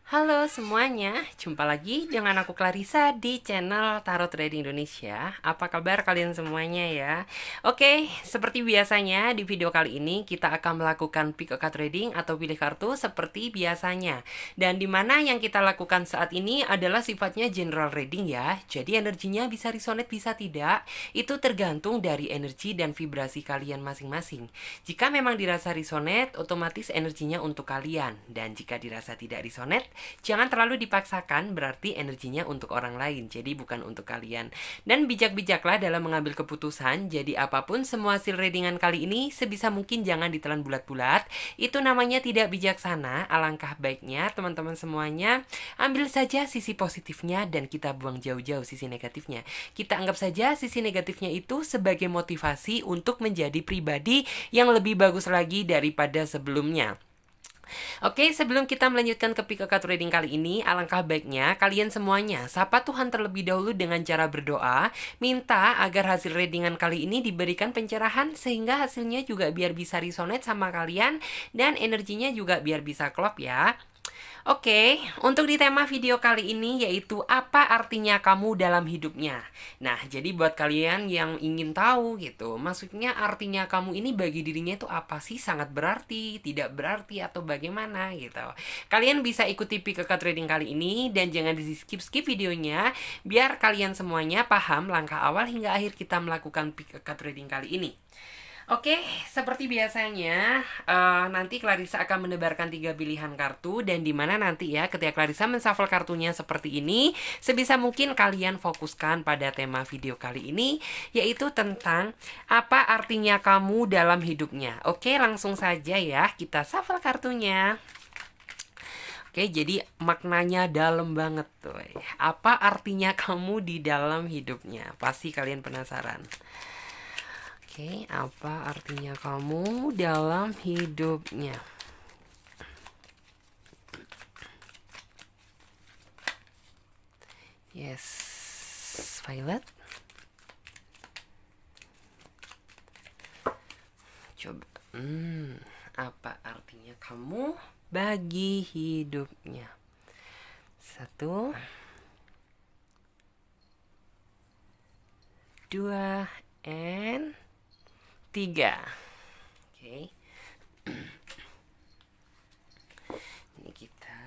Halo semuanya, jumpa lagi dengan aku Clarissa di channel Tarot Trading Indonesia. Apa kabar kalian semuanya ya? Oke, seperti biasanya di video kali ini kita akan melakukan pick a card trading atau pilih kartu seperti biasanya. Dan dimana yang kita lakukan saat ini adalah sifatnya general reading ya. Jadi energinya bisa resonate bisa tidak, itu tergantung dari energi dan vibrasi kalian masing-masing. Jika memang dirasa resonate, otomatis energinya untuk kalian. Dan jika dirasa tidak resonate, jangan terlalu dipaksakan, berarti energinya untuk orang lain, jadi bukan untuk kalian. Dan bijak-bijaklah dalam mengambil keputusan. Jadi apapun semua hasil readingan kali ini sebisa mungkin jangan ditelan bulat-bulat. Itu namanya tidak bijaksana. Alangkah baiknya teman-teman semuanya ambil saja sisi positifnya dan kita buang jauh-jauh sisi negatifnya. Kita anggap saja sisi negatifnya itu sebagai motivasi untuk menjadi pribadi yang lebih bagus lagi daripada sebelumnya. Oke, sebelum kita melanjutkan ke pick a card reading kali ini, alangkah baiknya kalian semuanya sapa Tuhan terlebih dahulu dengan cara berdoa, minta agar hasil readingan kali ini diberikan pencerahan sehingga hasilnya juga biar bisa resonate sama kalian dan energinya juga biar bisa klop ya. Oke, untuk di tema video kali ini yaitu apa artinya kamu dalam hidupnya. Nah, jadi buat kalian yang ingin tahu gitu, maksudnya artinya kamu ini bagi dirinya itu apa sih? Sangat berarti, tidak berarti, atau bagaimana gitu. Kalian bisa ikuti pick a card trading kali ini dan jangan di skip-skip videonya biar kalian semuanya paham langkah awal hingga akhir kita melakukan pick a card trading kali ini. Oke, seperti biasanya, nanti Clarissa akan menebarkan 3 pilihan kartu dan dimana nanti ya ketika Clarissa menshuffle kartunya seperti ini, sebisa mungkin kalian fokuskan pada tema video kali ini, yaitu tentang apa artinya kamu dalam hidupnya. Oke, langsung saja ya kita shuffle kartunya. Oke, jadi maknanya dalam banget tuh. Apa artinya kamu di dalam hidupnya? Pasti kalian penasaran. Oke, apa artinya kamu dalam hidupnya? Yes, Violet. Coba, apa artinya kamu bagi hidupnya? 1, 2, and 3. Oke. Ini kita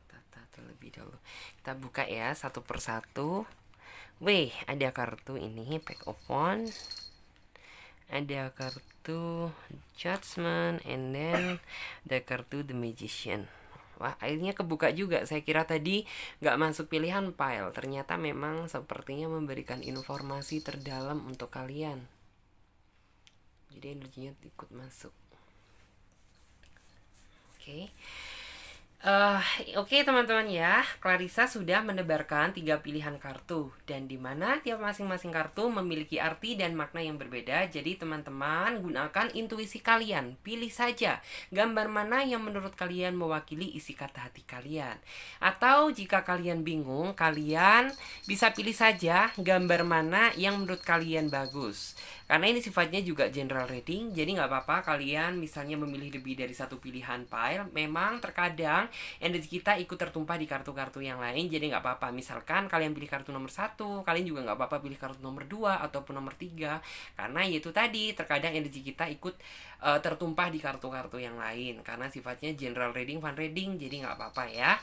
tata terlebih dahulu. Kita buka ya satu persatu. Wih, ada kartu ini Pack of Wands. Ada kartu Judgment, and then ada kartu The Magician. Wah, akhirnya kebuka juga. Saya kira tadi nggak masuk pilihan pile. Ternyata memang sepertinya memberikan informasi terdalam untuk kalian. Jadi energinya ikut masuk. Oke. Oke teman-teman ya, Clarissa sudah menebarkan 3 pilihan kartu dan dimana tiap masing-masing kartu memiliki arti dan makna yang berbeda. Jadi teman-teman gunakan intuisi kalian, pilih saja gambar mana yang menurut kalian mewakili isi kata hati kalian. Atau jika kalian bingung, kalian bisa pilih saja gambar mana yang menurut kalian bagus. Karena ini sifatnya juga general reading, jadi nggak apa-apa kalian misalnya memilih lebih dari satu pilihan pile. Memang terkadang energi kita ikut tertumpah di kartu-kartu yang lain, jadi nggak apa-apa. Misalkan kalian pilih kartu nomor 1, kalian juga nggak apa-apa pilih kartu nomor 2 ataupun nomor 3. Karena yaitu tadi, terkadang energi kita ikut tertumpah di kartu-kartu yang lain. Karena sifatnya general reading, fun reading, jadi nggak apa-apa ya.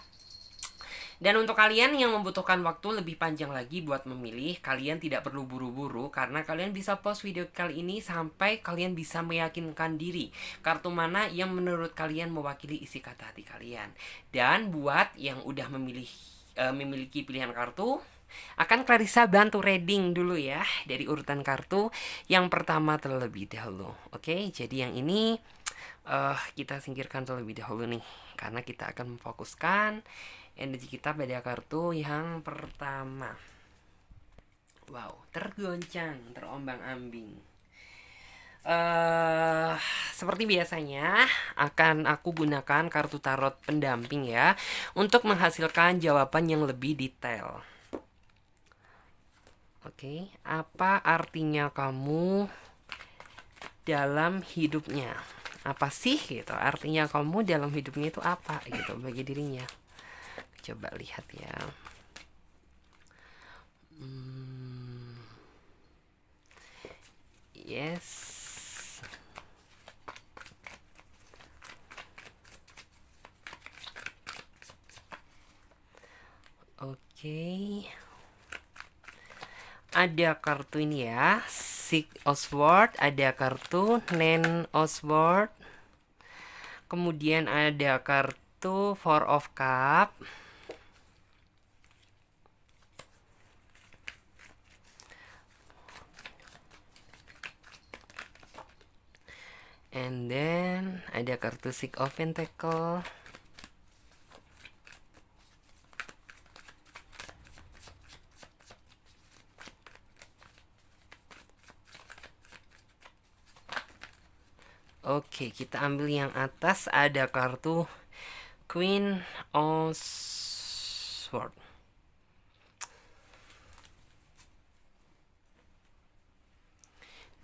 Dan untuk kalian yang membutuhkan waktu lebih panjang lagi buat memilih, kalian tidak perlu buru-buru karena kalian bisa pause video kali ini sampai kalian bisa meyakinkan diri kartu mana yang menurut kalian mewakili isi kata hati kalian. Dan buat yang udah memiliki pilihan kartu, akan Clarissa bantu reading dulu ya dari urutan kartu yang pertama terlebih dahulu. Oke, jadi yang ini kita singkirkan terlebih dahulu nih karena kita akan memfokuskan energi kita pada kartu yang pertama. Wow, tergoncang, terombang-ambing. Seperti biasanya akan aku gunakan kartu tarot pendamping ya untuk menghasilkan jawaban yang lebih detail. Oke, apa artinya kamu dalam hidupnya? Apa sih gitu? Artinya kamu dalam hidupnya itu apa gitu bagi dirinya? coba lihat ya. Yes. Oke. Ada kartu ini ya, Six Oswald, ada kartu Nine Oswald. Kemudian ada kartu Four of Cup. And then ada kartu Six of Pentacle. Oke, kita ambil yang atas, ada kartu Queen of Swords.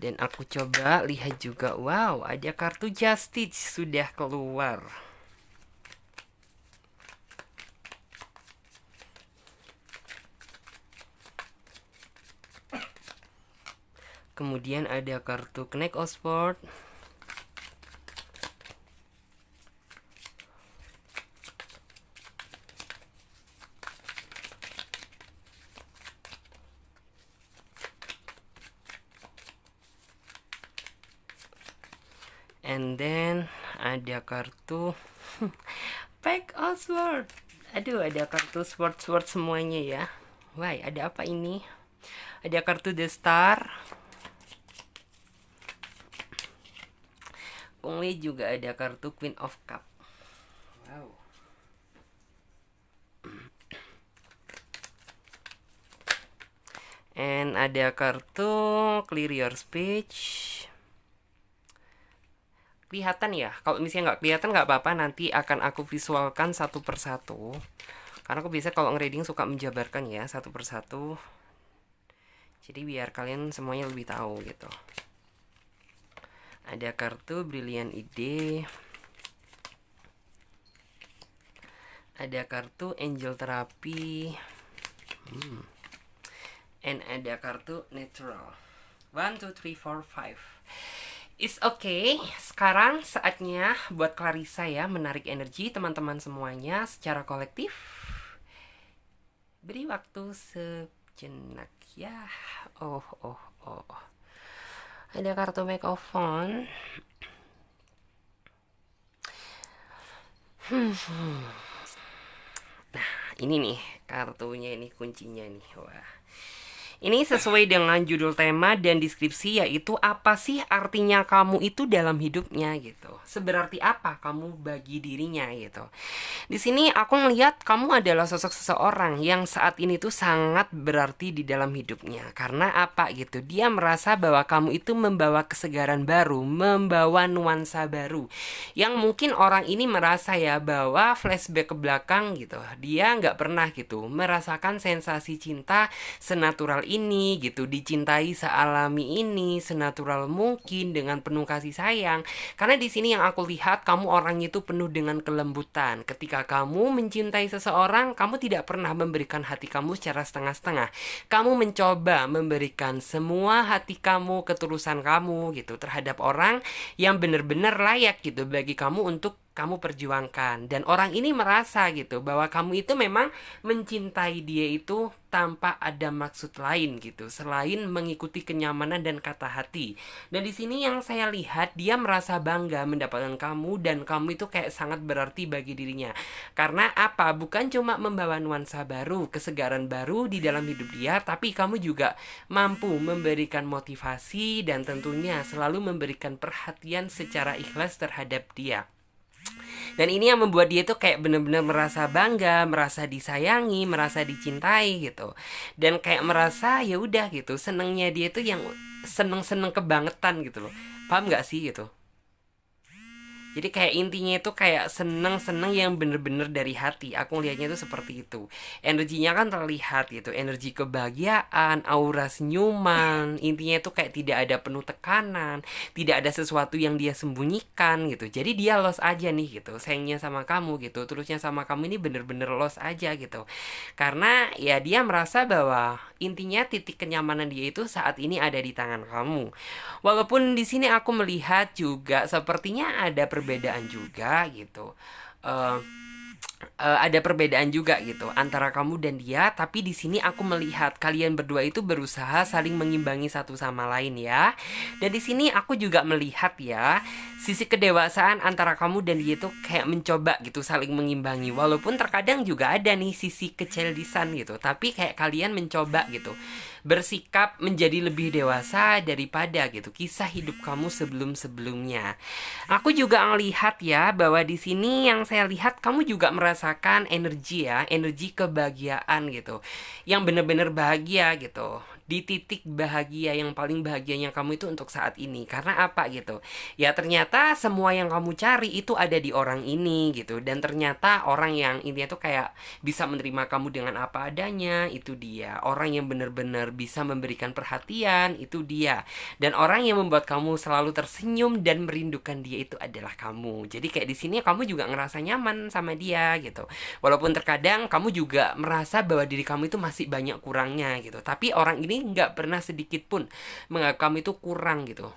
Dan aku coba lihat juga, wow, ada kartu Justice sudah keluar. Kemudian ada kartu Knight of Swords. And then ada kartu Pack of Swords. Aduh, ada kartu sword semuanya ya. Wah, ada apa ini? Ada kartu The Star. Kungli juga ada kartu Queen of Cup. Wow. And ada kartu Clear Your Speech. Kelihatan ya, kalau misalnya nggak kelihatan nggak apa-apa, nanti akan aku visualkan satu persatu, karena aku biasa kalau ngereading suka menjabarkan ya satu persatu, jadi biar kalian semuanya lebih tahu gitu. Ada kartu Brilliant Ide, ada kartu Angel Therapy, and ada kartu Natural. 1, 2, 3, 4, 5. It's okay, sekarang saatnya buat Clarissa ya menarik energi teman-teman semuanya secara kolektif. Beri waktu sejenak ya. Oh. Ada kartu Megaphone. Nah, ini nih kartunya, ini kuncinya nih. Wah. Ini sesuai dengan judul tema dan deskripsi, yaitu apa sih artinya kamu itu dalam hidupnya gitu. Seberarti apa kamu bagi dirinya gitu. Di sini aku melihat kamu adalah sosok seseorang yang saat ini tuh sangat berarti di dalam hidupnya. Karena apa gitu, dia merasa bahwa kamu itu membawa kesegaran baru, membawa nuansa baru. Yang mungkin orang ini merasa ya bahwa flashback ke belakang gitu, dia nggak pernah gitu merasakan sensasi cinta senatural ini gitu, dicintai sealami ini, senatural mungkin, dengan penuh kasih sayang. Karena di sini yang aku lihat, kamu orangnya itu penuh dengan kelembutan. Ketika kamu mencintai seseorang, kamu tidak pernah memberikan hati kamu secara setengah-setengah. Kamu mencoba memberikan semua hati kamu, ketulusan kamu gitu terhadap orang yang benar-benar layak gitu bagi kamu untuk kamu perjuangkan. Dan orang ini merasa gitu bahwa kamu itu memang mencintai dia itu tanpa ada maksud lain gitu selain mengikuti kenyamanan dan kata hati. Dan di sini yang saya lihat, dia merasa bangga mendapatkan kamu dan kamu itu kayak sangat berarti bagi dirinya. Karena apa? Bukan cuma membawa nuansa baru, kesegaran baru di dalam hidup dia, tapi kamu juga mampu memberikan motivasi dan tentunya selalu memberikan perhatian secara ikhlas terhadap dia. Dan ini yang membuat dia tuh kayak bener-bener merasa bangga, merasa disayangi, merasa dicintai gitu. Dan kayak merasa ya udah gitu, senengnya dia tuh yang seneng-seneng kebangetan gitu loh. Paham gak sih gitu? Jadi kayak intinya itu kayak seneng-seneng yang bener-bener dari hati. Aku lihatnya itu seperti itu. Energinya kan terlihat gitu, energi kebahagiaan, aura senyuman. Intinya itu kayak tidak ada penuh tekanan, tidak ada sesuatu yang dia sembunyikan gitu. Jadi dia lost aja nih gitu, sayangnya sama kamu gitu, terusnya sama kamu ini bener-bener lost aja gitu. Karena ya dia merasa bahwa intinya titik kenyamanan dia itu saat ini ada di tangan kamu. Walaupun di sini aku melihat juga sepertinya ada perbedaan juga gitu. Eh, ada perbedaan juga gitu antara kamu dan dia, tapi di sini aku melihat kalian berdua itu berusaha saling mengimbangi satu sama lain ya. Dan di sini aku juga melihat ya sisi kedewasaan antara kamu dan dia itu kayak mencoba gitu saling mengimbangi, walaupun terkadang juga ada nih sisi kecildisan gitu, tapi kayak kalian mencoba gitu bersikap menjadi lebih dewasa daripada gitu kisah hidup kamu sebelum-sebelumnya. Aku juga ngelihat ya bahwa di sini yang saya lihat kamu juga merasakan energi ya, energi kebahagiaan gitu. Yang bener-bener bahagia gitu. Di titik bahagia yang paling bahagianya kamu itu untuk saat ini. Karena apa gitu? Ya ternyata semua yang kamu cari itu ada di orang ini gitu. Dan ternyata orang yang intinya tuh kayak bisa menerima kamu dengan apa adanya, itu dia. Orang yang bener-bener bisa memberikan perhatian, itu dia. Dan orang yang membuat kamu selalu tersenyum dan merindukan dia itu adalah kamu. Jadi kayak di sini kamu juga ngerasa nyaman sama dia gitu. Walaupun terkadang kamu juga merasa bahwa diri kamu itu masih banyak kurangnya gitu. Tapi orang ini nggak pernah sedikit pun menganggap kamu itu kurang gitu.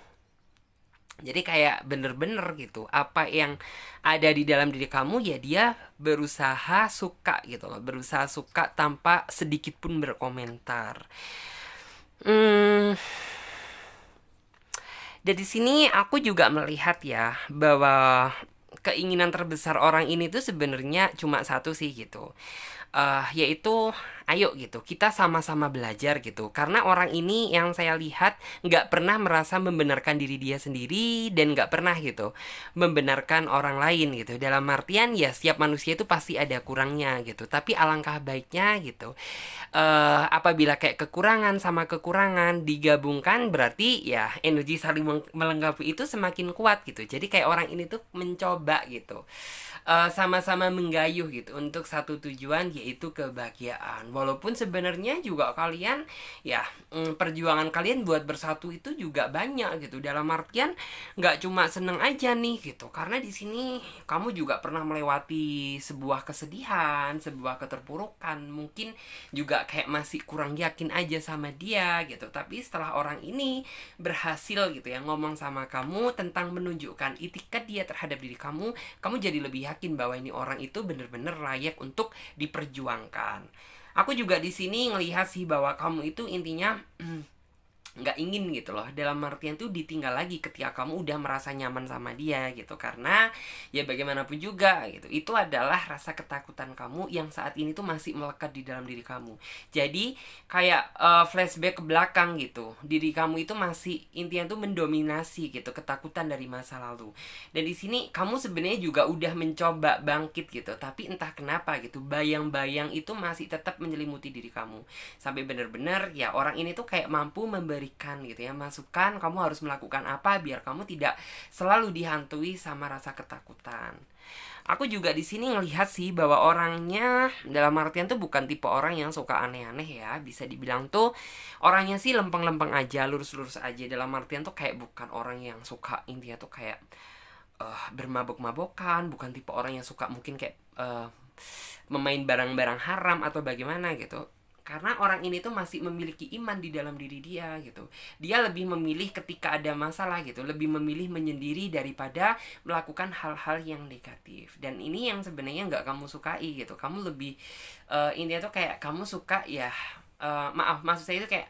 Jadi kayak bener-bener gitu, apa yang ada di dalam diri kamu ya dia berusaha suka gitu loh, berusaha suka tanpa sedikit pun berkomentar. Hmm, Dari sini aku juga melihat ya bahwa keinginan terbesar orang ini tuh sebenarnya cuma satu sih gitu. Yaitu ayo gitu kita sama-sama belajar gitu, karena orang ini yang saya lihat nggak pernah merasa membenarkan diri dia sendiri dan nggak pernah gitu membenarkan orang lain gitu. Dalam artian ya setiap manusia itu pasti ada kurangnya gitu, tapi alangkah baiknya gitu apabila kayak kekurangan sama kekurangan digabungkan, berarti ya energi saling melengkapi itu semakin kuat gitu. Jadi kayak orang ini tuh mencoba gitu sama-sama menggayuh gitu untuk satu tujuan, yaitu kebahagiaan. Walaupun sebenarnya juga kalian ya perjuangan kalian buat bersatu itu juga banyak gitu. Dalam artian nggak cuma seneng aja nih gitu, karena di sini kamu juga pernah melewati sebuah kesedihan, sebuah keterpurukan, mungkin juga kayak masih kurang yakin aja sama dia gitu. Tapi setelah orang ini berhasil gitu ya ngomong sama kamu tentang menunjukkan itikat dia terhadap diri kamu, kamu jadi lebih yakin bahwa ini orang itu bener-bener layak untuk diperjuangkan. Aku juga di sini ngelihat sih bahwa kamu itu intinya nggak ingin gitu loh, dalam artian tuh ditinggal lagi ketika kamu udah merasa nyaman sama dia gitu. Karena ya bagaimanapun juga gitu, itu adalah rasa ketakutan kamu yang saat ini tuh masih melekat di dalam diri kamu. Jadi kayak flashback ke belakang gitu, diri kamu itu masih intinya tuh mendominasi gitu ketakutan dari masa lalu. Dan di sini kamu sebenarnya juga udah mencoba bangkit gitu, tapi entah kenapa gitu bayang-bayang itu masih tetap menyelimuti diri kamu, sampai bener-bener ya orang ini tuh kayak mampu memberikan gitu ya masukan kamu harus melakukan apa biar kamu tidak selalu dihantui sama rasa ketakutan. Aku juga di sini ngelihat sih bahwa orangnya dalam artian tuh bukan tipe orang yang suka aneh-aneh ya, bisa dibilang tuh orangnya sih lempeng-lempeng aja, lurus-lurus aja. Dalam artian tuh kayak bukan orang yang suka intinya tuh kayak bermabok-mabokan, bukan tipe orang yang suka mungkin kayak memain barang-barang haram atau bagaimana gitu. Karena orang ini tuh masih memiliki iman di dalam diri dia gitu. Dia lebih memilih ketika ada masalah gitu, lebih memilih menyendiri daripada melakukan hal-hal yang negatif. Dan ini yang sebenarnya nggak kamu sukai gitu. Kamu lebih intinya tuh kayak kamu suka ya maaf maksud saya itu kayak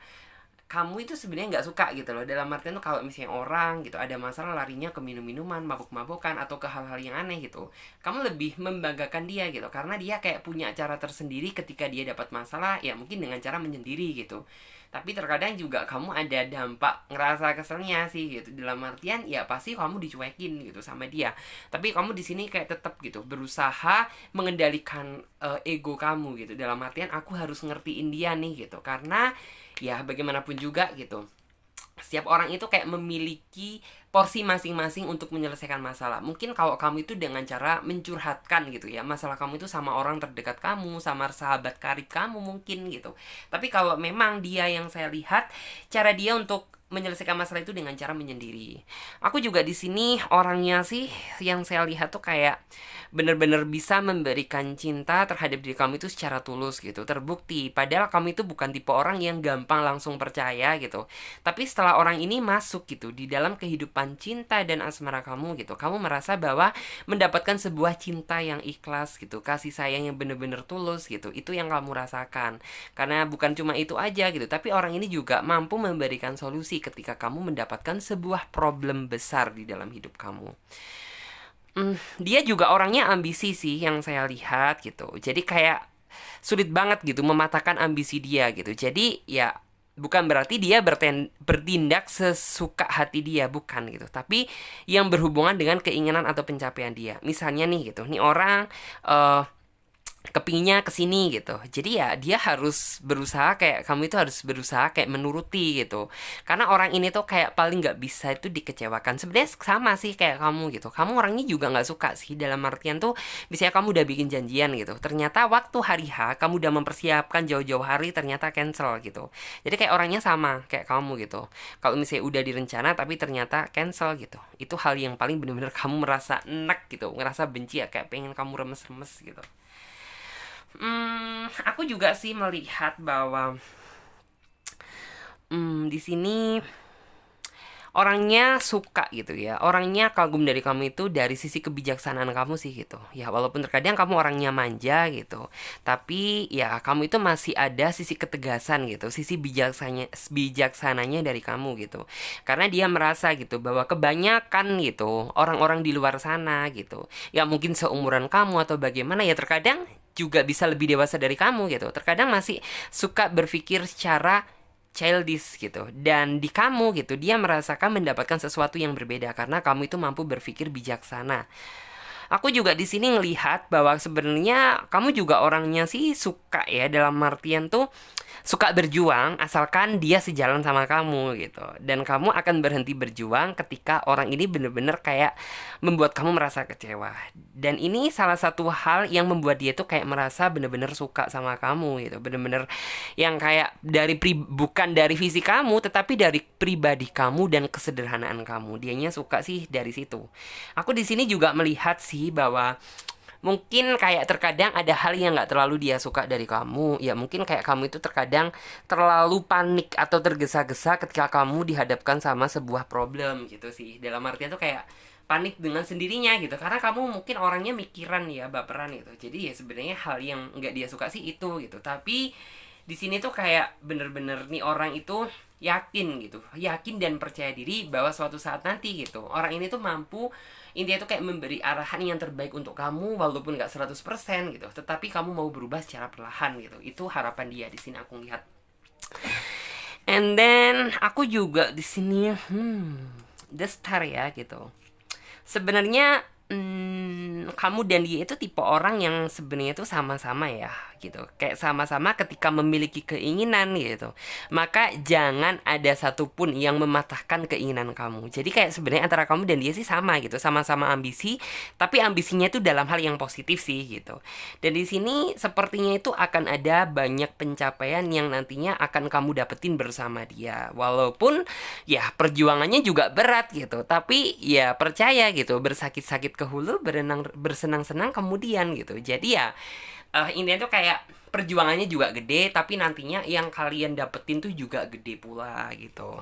kamu itu sebenarnya nggak suka gitu loh, dalam artian tuh kalau misalnya orang gitu ada masalah larinya ke minum-minuman, mabuk-mabukan atau ke hal-hal yang aneh gitu. Kamu lebih membanggakan dia gitu, karena dia kayak punya cara tersendiri ketika dia dapat masalah, ya mungkin dengan cara menyendiri gitu. Tapi terkadang juga kamu ada dampak ngerasa keselnya sih gitu, dalam artian ya pasti kamu dicuekin gitu sama dia. Tapi kamu di sini kayak tetap gitu berusaha mengendalikan ego kamu gitu, dalam artian aku harus ngertiin dia nih gitu, karena ya bagaimanapun juga gitu Setiap orang itu kayak memiliki porsi masing-masing untuk menyelesaikan masalah. Mungkin kalau kamu itu dengan cara mencurhatkan gitu ya, masalah kamu itu sama orang terdekat kamu, sama sahabat karib kamu mungkin gitu. Tapi kalau memang dia yang saya lihat, cara dia untuk menyelesaikan masalah itu dengan cara menyendiri. Aku juga di sini orangnya sih yang saya lihat tuh kayak bener-bener bisa memberikan cinta terhadap diri kamu itu secara tulus gitu. Terbukti, padahal kamu itu bukan tipe orang yang gampang langsung percaya gitu. Tapi setelah orang ini masuk gitu di dalam kehidupan cinta dan asmara kamu gitu, kamu merasa bahwa mendapatkan sebuah cinta yang ikhlas gitu, kasih sayang yang bener-bener tulus gitu, itu yang kamu rasakan. Karena bukan cuma itu aja gitu, tapi orang ini juga mampu memberikan solusi ketika kamu mendapatkan sebuah problem besar di dalam hidup kamu. Dia juga orangnya ambisi sih yang saya lihat gitu. Jadi kayak sulit banget gitu mematahkan ambisi dia gitu. Jadi ya bukan berarti dia bertindak sesuka hati dia, bukan gitu. Tapi yang berhubungan dengan keinginan atau pencapaian dia. Misalnya nih gitu, nih orang eh kepinginnya ke sini gitu. Jadi ya dia harus berusaha, kayak kamu itu harus berusaha kayak menuruti gitu. Karena orang ini tuh kayak paling nggak bisa itu dikecewakan. Sebenarnya sama sih kayak kamu gitu. Kamu orangnya juga nggak suka sih, dalam artian tuh misalnya kamu udah bikin janjian gitu. Ternyata waktu hari H kamu udah mempersiapkan jauh-jauh hari, ternyata cancel gitu. Jadi kayak orangnya sama kayak kamu gitu. Kalau misalnya udah direncana tapi ternyata cancel gitu. Itu hal yang paling bener-bener kamu merasa enak gitu, ngerasa benci ya, kayak pengen kamu remes-remes gitu. Aku juga sih melihat bahwa di sini orangnya suka gitu ya, orangnya kagum dari kamu itu dari sisi kebijaksanaan kamu sih gitu ya. Walaupun terkadang kamu orangnya manja gitu, tapi ya kamu itu masih ada sisi ketegasan gitu, sisi bijaksananya dari kamu gitu. Karena dia merasa gitu bahwa kebanyakan gitu orang-orang di luar sana gitu, ya mungkin seumuran kamu atau bagaimana ya, terkadang juga bisa lebih dewasa dari kamu gitu, terkadang masih suka berpikir secara childish gitu. Dan di kamu gitu dia merasakan mendapatkan sesuatu yang berbeda karena kamu itu mampu berpikir bijaksana. Aku juga di sini ngelihat bahwa sebenarnya kamu juga orangnya sih suka ya, dalam artian tuh suka berjuang asalkan dia sejalan sama kamu gitu. Dan kamu akan berhenti berjuang ketika orang ini bener-bener kayak membuat kamu merasa kecewa. Dan ini salah satu hal yang membuat dia tuh kayak merasa bener-bener suka sama kamu gitu. Bener-bener yang kayak bukan dari visi kamu, tetapi dari pribadi kamu dan kesederhanaan kamu. Dianya suka sih dari situ. Aku di sini juga melihat sih bahwa mungkin kayak terkadang ada hal yang nggak terlalu dia suka dari kamu. Ya mungkin kayak kamu itu terkadang terlalu panik atau tergesa-gesa ketika kamu dihadapkan sama sebuah problem gitu sih. Dalam artian tuh kayak panik dengan sendirinya gitu, karena kamu mungkin orangnya mikiran ya, baperan gitu. Jadi ya sebenarnya hal yang nggak dia suka sih itu gitu. Tapi di sini tuh kayak bener-bener nih orang itu yakin gitu, yakin dan percaya diri bahwa suatu saat nanti gitu orang ini tuh mampu, intinya tuh kayak memberi arahan yang terbaik untuk kamu, walaupun nggak 100% gitu, tetapi kamu mau berubah secara perlahan gitu. Itu harapan dia di sini aku lihat. And then aku juga di sini the star ya gitu. Sebenarnya kamu dan dia itu tipe orang yang sebenarnya itu sama-sama ya gitu. Kayak sama-sama ketika memiliki keinginan gitu. Maka jangan ada satupun yang mematahkan keinginan kamu. Jadi kayak sebenarnya antara kamu dan dia sih sama gitu, sama-sama ambisi, tapi ambisinya itu dalam hal yang positif sih gitu. Dan di sini sepertinya itu akan ada banyak pencapaian yang nantinya akan kamu dapetin bersama dia. Walaupun ya perjuangannya juga berat gitu, tapi ya percaya gitu, bersakit-sakit ke hulu, bersenang-senang kemudian gitu. Jadi ya intinya tuh kayak perjuangannya juga gede, tapi nantinya yang kalian dapetin tuh juga gede pula gitu.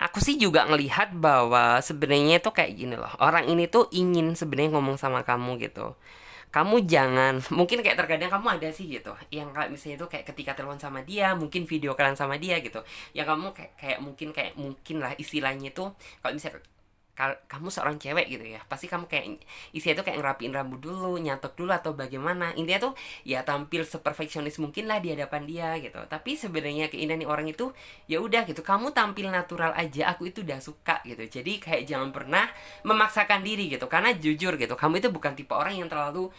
Aku sih juga ngelihat bahwa sebenarnya tuh kayak gini loh, orang ini tuh ingin sebenarnya ngomong sama kamu gitu. Kamu jangan, mungkin kayak terkadang kamu ada sih gitu yang kayak misalnya tuh kayak ketika telepon sama dia, mungkin video kalian sama dia gitu, yang kamu kayak mungkin lah istilahnya tuh, kalau misalnya kamu seorang cewek gitu ya, pasti kamu kayak isinya tuh kayak ngerapiin rambut dulu, nyatok dulu atau bagaimana. Intinya tuh ya tampil seperfeksionis mungkin lah di hadapan dia gitu. Tapi sebenarnya keindahan orang itu ya udah gitu, kamu tampil natural aja, aku itu udah suka gitu. Jadi kayak jangan pernah memaksakan diri gitu, karena jujur gitu, kamu itu bukan tipe orang yang terlalu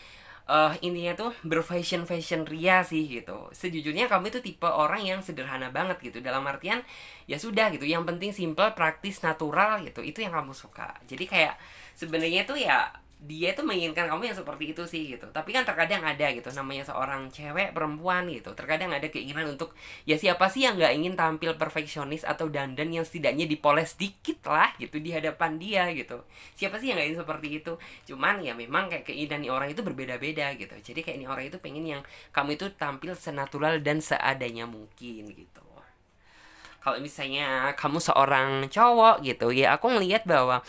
intinya tuh berfashion ria sih gitu. Sejujurnya kamu itu tipe orang yang sederhana banget gitu, dalam artian ya sudah gitu, yang penting simple, praktis, natural gitu, itu yang kamu suka. Jadi kayak sebenarnya tuh ya dia tuh menginginkan kamu yang seperti itu sih gitu. Tapi kan terkadang ada gitu, namanya seorang cewek perempuan gitu, terkadang ada keinginan untuk, ya siapa sih yang nggak ingin tampil perfeksionis atau dandan yang setidaknya dipoles dikit lah gitu di hadapan dia gitu. Siapa sih yang nggak ingin seperti itu? Cuman ya memang kayak keinginan nih orang itu berbeda-beda gitu. Jadi kayak nih orang itu pengen yang kamu itu tampil senatural dan seadanya mungkin gitu. Kalau misalnya kamu seorang cowok gitu, ya aku ngelihat bahwa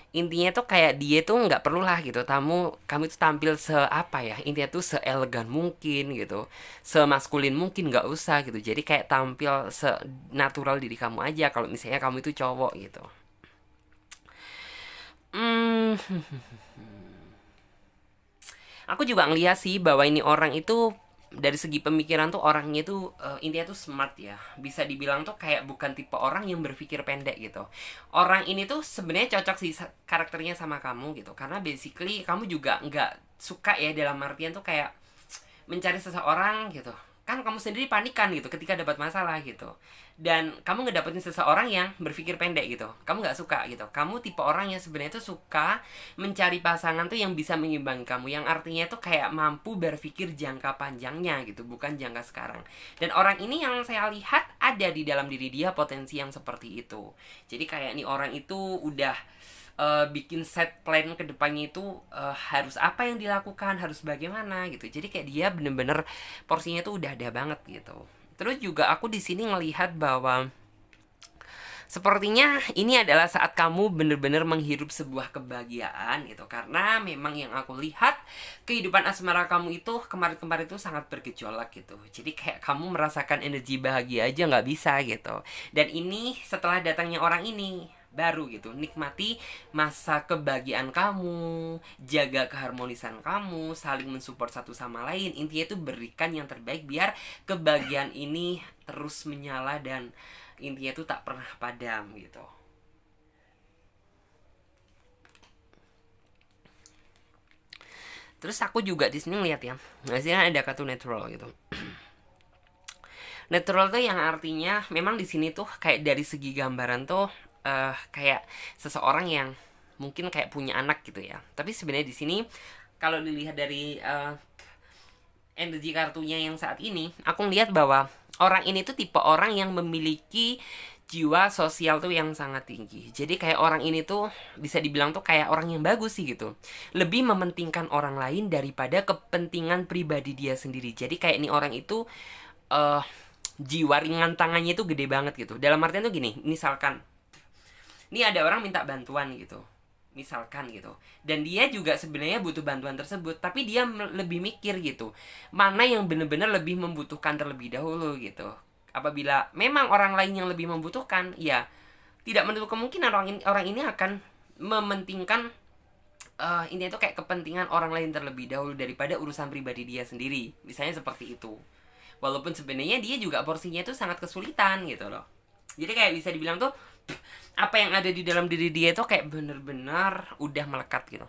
intinya tuh kayak dia tuh nggak perlu lah gitu, kamu itu tampil apa ya, intinya tuh seelegan mungkin gitu, semaskulin mungkin, nggak usah gitu. Jadi kayak tampil senatural diri kamu aja kalau misalnya kamu itu cowok gitu. hmm aku juga ngeliat sih bahwa ini orang itu dari segi pemikiran tuh orangnya tuh intinya tuh smart ya, bisa dibilang tuh kayak bukan tipe orang yang berpikir pendek gitu. Orang ini tuh sebenarnya cocok sih karakternya sama kamu gitu, karena basically kamu juga nggak suka ya, dalam artian tuh kayak mencari seseorang gitu kan, kamu sendiri panikan gitu ketika dapat masalah gitu, dan kamu ngedapetin seseorang yang berpikir pendek gitu, kamu nggak suka gitu. Kamu tipe orang yang sebenarnya tuh suka mencari pasangan tuh yang bisa mengimbangi kamu, yang artinya tuh kayak mampu berpikir jangka panjangnya gitu, bukan jangka sekarang. Dan orang ini yang saya lihat ada di dalam diri dia potensi yang seperti itu. Jadi kayak nih orang itu udah bikin set plan ke depannya itu, harus apa yang dilakukan, harus bagaimana gitu. Jadi kayak dia bener-bener porsinya tuh udah ada banget gitu. Terus juga aku di sini ngelihat bahwa sepertinya ini adalah saat kamu bener-bener menghirup sebuah kebahagiaan gitu. Karena memang yang aku lihat, kehidupan asmara kamu itu kemarin-kemarin itu sangat bergejolak gitu. Jadi kayak kamu merasakan energi bahagia aja nggak bisa gitu. Dan ini setelah datangnya orang ini baru gitu, nikmati masa kebahagiaan kamu, jaga keharmonisan kamu, saling mensupport satu sama lain. Intinya itu berikan yang terbaik biar kebahagiaan ini terus menyala dan intinya itu tak pernah padam gitu. Terus aku juga di sini ngeliat ya, di sini ada kartu natural gitu. Natural tuh yang artinya memang di sini tuh kayak dari segi gambaran tuh kayak seseorang yang mungkin kayak punya anak gitu ya. Tapi sebenarnya di sini kalau dilihat dari energi kartunya yang saat ini, aku lihat bahwa orang ini tuh tipe orang yang memiliki jiwa sosial tuh yang sangat tinggi. Jadi kayak orang ini tuh bisa dibilang tuh kayak orang yang bagus sih gitu. Lebih mementingkan orang lain daripada kepentingan pribadi dia sendiri. Jadi kayak ini orang itu eh jiwa ringan tangannya itu gede banget gitu. Dalam artian tuh gini, misalkan ini ada orang minta bantuan gitu, misalkan gitu, dan dia juga sebenarnya butuh bantuan tersebut, tapi dia lebih mikir gitu, mana yang benar-benar lebih membutuhkan terlebih dahulu gitu. Apabila memang orang lain yang lebih membutuhkan, ya tidak menutup kemungkinan orang ini akan mementingkan ini tuh kayak kepentingan orang lain terlebih dahulu daripada urusan pribadi dia sendiri, misalnya seperti itu. Walaupun sebenarnya dia juga porsinya itu sangat kesulitan gitu loh. Jadi kayak bisa dibilang tuh apa yang ada di dalam diri dia itu kayak bener-bener udah melekat gitu.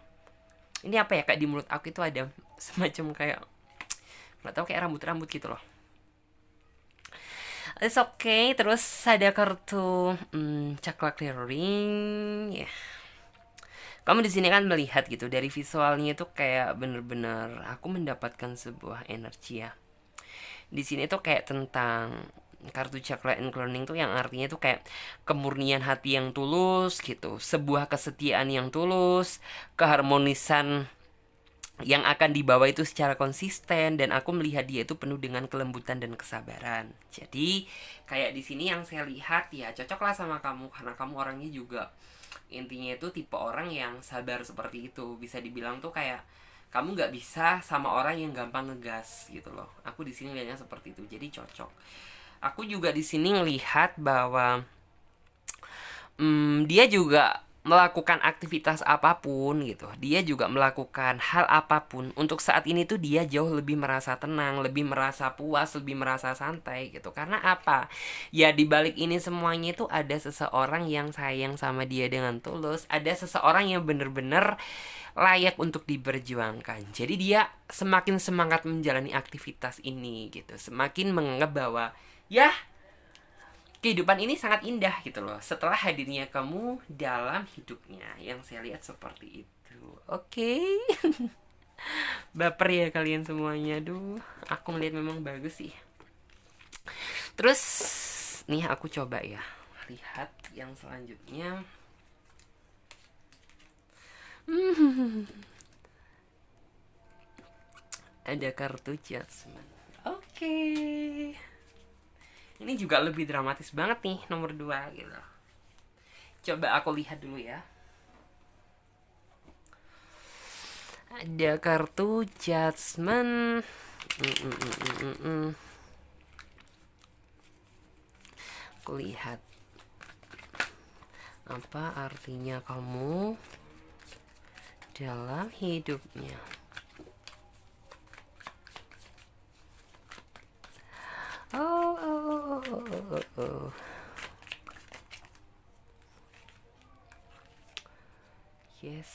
Ini apa ya, kayak di mulut aku itu ada semacam kayak nggak tahu, kayak rambut-rambut gitu loh. It's okay. Terus ada kartu cakra clearing ya. Kamu di sini kan melihat gitu dari visualnya itu kayak bener-bener aku mendapatkan sebuah energi ya. Di sini tuh kayak tentang kartu chakra inclining tuh yang artinya tuh kayak kemurnian hati yang tulus gitu, sebuah kesetiaan yang tulus, keharmonisan yang akan dibawa itu secara konsisten, dan aku melihat dia itu penuh dengan kelembutan dan kesabaran. Jadi kayak di sini yang saya lihat ya cocok lah sama kamu, karena kamu orangnya juga intinya itu tipe orang yang sabar seperti itu. Bisa dibilang tuh kayak kamu nggak bisa sama orang yang gampang ngegas gitu loh. Aku di sini lihatnya seperti itu, jadi cocok. Aku juga di sini ngelihat bahwa dia juga melakukan aktivitas apapun gitu, dia juga melakukan hal apapun, untuk saat ini tuh dia jauh lebih merasa tenang, lebih merasa puas, lebih merasa santai gitu. Karena apa? Ya di balik ini semuanya itu ada seseorang yang sayang sama dia dengan tulus, ada seseorang yang bener-bener layak untuk diperjuangkan. Jadi dia semakin semangat menjalani aktivitas ini gitu, semakin menganggap bahwa ya kehidupan ini sangat indah gitu loh setelah hadirnya kamu dalam hidupnya. Yang saya lihat seperti itu. Oke. Baper ya kalian semuanya. Duh, aku melihat memang bagus sih. Terus nih aku coba ya lihat yang selanjutnya. Ada kartu judgment. Oke. Ini juga lebih dramatis banget nih nomor 2 gitu. Coba aku lihat dulu ya. Ada kartu judgment. Aku lihat apa artinya kamu dalam hidupnya. Oh. Yes.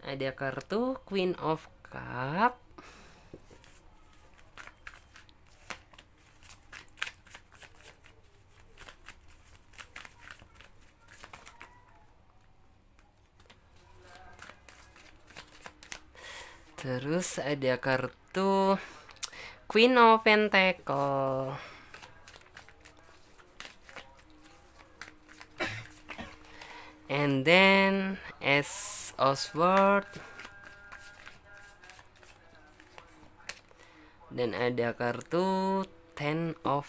Ada kartu Queen of Cup. Terus ada kartu Queen of Pentacle. And then Ace of Swords. Dan ada kartu Ten of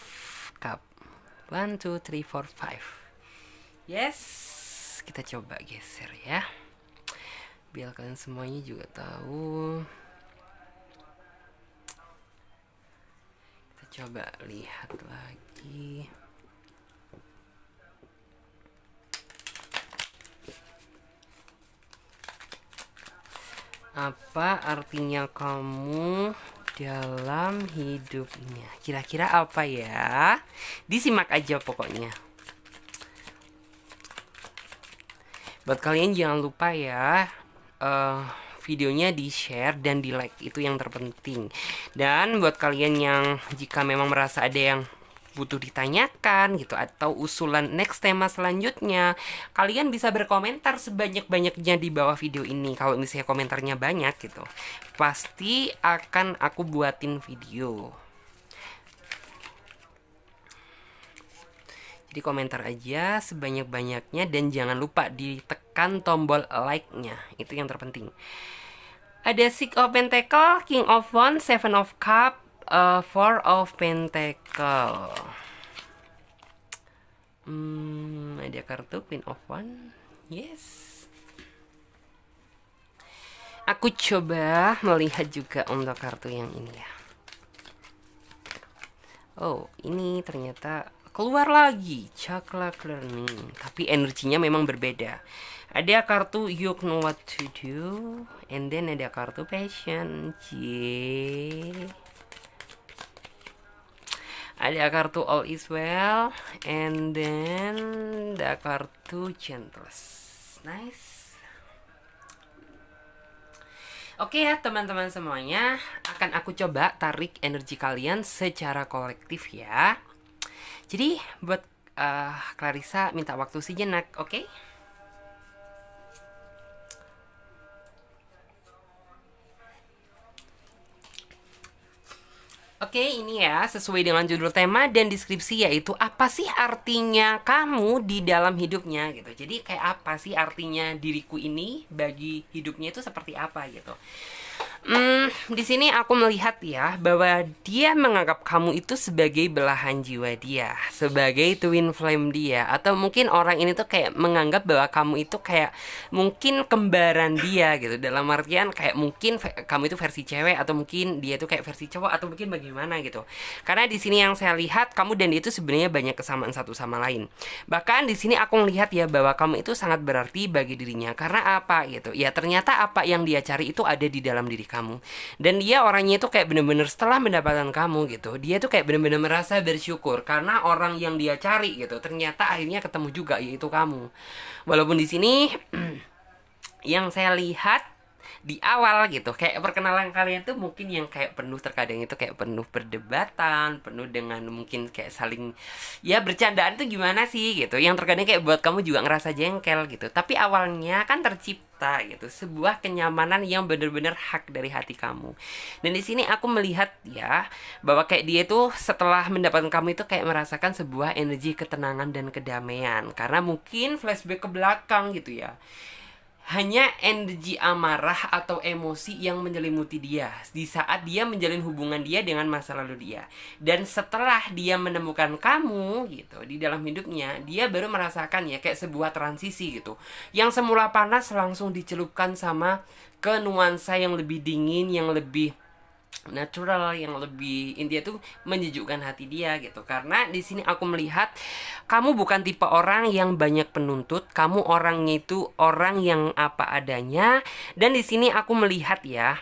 Cup. 1, 2, 3, 4, 5. Yes, kita coba geser ya, biar kalian semuanya juga tahu. Kita coba lihat lagi. Apa artinya kamu dalam hidupnya? Kira-kira apa ya? Disimak aja pokoknya. Buat kalian jangan lupa ya, videonya di share dan di like, itu yang terpenting. Dan buat kalian yang jika memang merasa ada yang butuh ditanyakan gitu, atau usulan next tema selanjutnya, kalian bisa berkomentar sebanyak-banyaknya di bawah video ini. Kalau misalnya komentarnya banyak gitu, pasti akan aku buatin video. Jadi komentar aja sebanyak-banyaknya, dan jangan lupa ditekan tombol like-nya, itu yang terpenting. Ada Six of Pentacle, King of Wands, Seven of Cup, Four of Pentacle. Ada kartu Queen of Wands. Yes. Aku coba melihat juga untuk kartu yang ini ya. Oh, ini ternyata keluar lagi Chakra Clearing, tapi energinya memang berbeda. Ada kartu You Know What to Do, and then ada kartu Passion. Ada kartu All Is Well, and then ada kartu Gentlest. Nice. Oke ya teman-teman semuanya, akan aku coba tarik energi kalian secara kolektif ya. Jadi buat Clarissa minta waktu sejenak, oke? Oke, ini ya sesuai dengan judul tema dan deskripsi, yaitu apa sih artinya kamu di dalam hidupnya gitu. Jadi kayak apa sih artinya diriku ini bagi hidupnya itu seperti apa gitu. Di sini aku melihat ya bahwa dia menganggap kamu itu sebagai belahan jiwa dia, sebagai twin flame dia, atau mungkin orang ini tuh kayak menganggap bahwa kamu itu kayak mungkin kembaran dia gitu. Dalam artian kayak mungkin kamu itu versi cewek atau mungkin dia itu kayak versi cowok atau mungkin bagaimana gitu. Karena di sini yang saya lihat kamu dan dia itu sebenarnya banyak kesamaan satu sama lain. Bahkan di sini aku melihat ya bahwa kamu itu sangat berarti bagi dirinya. Karena apa gitu? Ya ternyata apa yang dia cari itu ada di dalam diri kamu. Dan dia orangnya itu kayak bener-bener setelah mendapatkan kamu gitu, dia tuh kayak bener-bener merasa bersyukur karena orang yang dia cari gitu ternyata akhirnya ketemu juga, yaitu kamu. Walaupun di sini yang saya lihat di awal gitu kayak perkenalan kalian tuh mungkin yang kayak penuh, terkadang itu kayak penuh perdebatan, penuh dengan mungkin kayak saling ya bercandaan tuh gimana sih gitu, yang terkadang kayak buat kamu juga ngerasa jengkel gitu. Tapi awalnya kan tercipta gitu sebuah kenyamanan yang bener-bener hak dari hati kamu. Dan di sini aku melihat ya bahwa kayak dia tuh setelah mendapatkan kamu itu kayak merasakan sebuah energi ketenangan dan kedamaian, karena mungkin flashback ke belakang gitu ya, hanya energi amarah atau emosi yang menyelimuti dia di saat dia menjalin hubungan dia dengan masa lalu dia. Dan setelah dia menemukan kamu gitu di dalam hidupnya, dia baru merasakan ya kayak sebuah transisi gitu. Yang semula panas langsung dicelupkan sama ke nuansa yang lebih dingin, yang lebih natural, yang lebih intinya tuh menyejukkan hati dia gitu. Karena di sini aku melihat kamu bukan tipe orang yang banyak penuntut, kamu orangnya itu orang yang apa adanya. Dan di sini aku melihat ya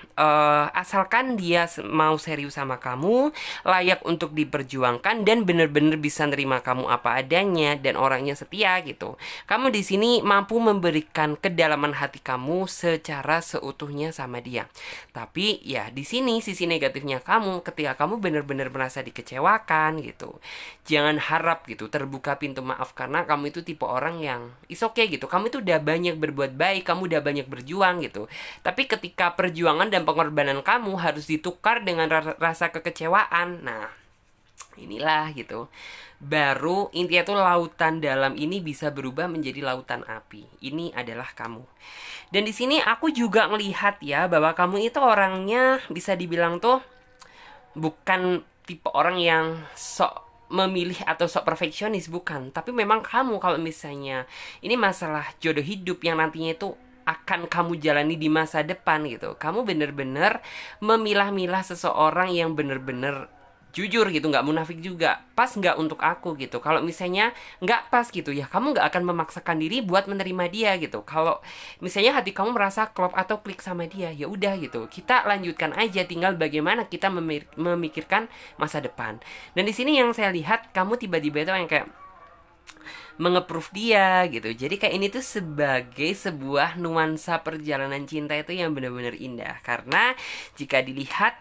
asalkan dia mau serius sama kamu, layak untuk diperjuangkan dan bener-bener bisa nerima kamu apa adanya dan orangnya setia gitu, kamu di sini mampu memberikan kedalaman hati kamu secara seutuhnya sama dia. Tapi ya di sini sisi negatifnya kamu ketika kamu benar-benar merasa dikecewakan gitu. Jangan harap gitu terbuka pintu maaf, karena kamu itu tipe orang yang is okay gitu. Kamu itu udah banyak berbuat baik, kamu udah banyak berjuang gitu. Tapi ketika perjuangan dan pengorbanan kamu harus ditukar dengan rasa kekecewaan. Nah, inilah gitu. Baru intinya tuh lautan dalam ini bisa berubah menjadi lautan api. Ini adalah kamu. Dan di sini aku juga ngelihat ya bahwa kamu itu orangnya bisa dibilang tuh bukan tipe orang yang sok memilih atau sok perfeksionis, bukan. Tapi memang kamu kalau misalnya ini masalah jodoh hidup yang nantinya itu akan kamu jalani di masa depan gitu, kamu bener-bener memilah-milah seseorang yang bener-bener jujur gitu, nggak munafik juga, pas nggak untuk aku gitu. Kalau misalnya nggak pas gitu ya kamu nggak akan memaksakan diri buat menerima dia gitu. Kalau misalnya hati kamu merasa klop atau klik sama dia, ya udah gitu, kita lanjutkan aja, tinggal bagaimana kita memikirkan masa depan. Dan di sini yang saya lihat kamu tiba-tiba itu yang kayak menge-approve dia gitu. Jadi kayak ini tuh sebagai sebuah nuansa perjalanan cinta itu yang benar-benar indah. Karena jika dilihat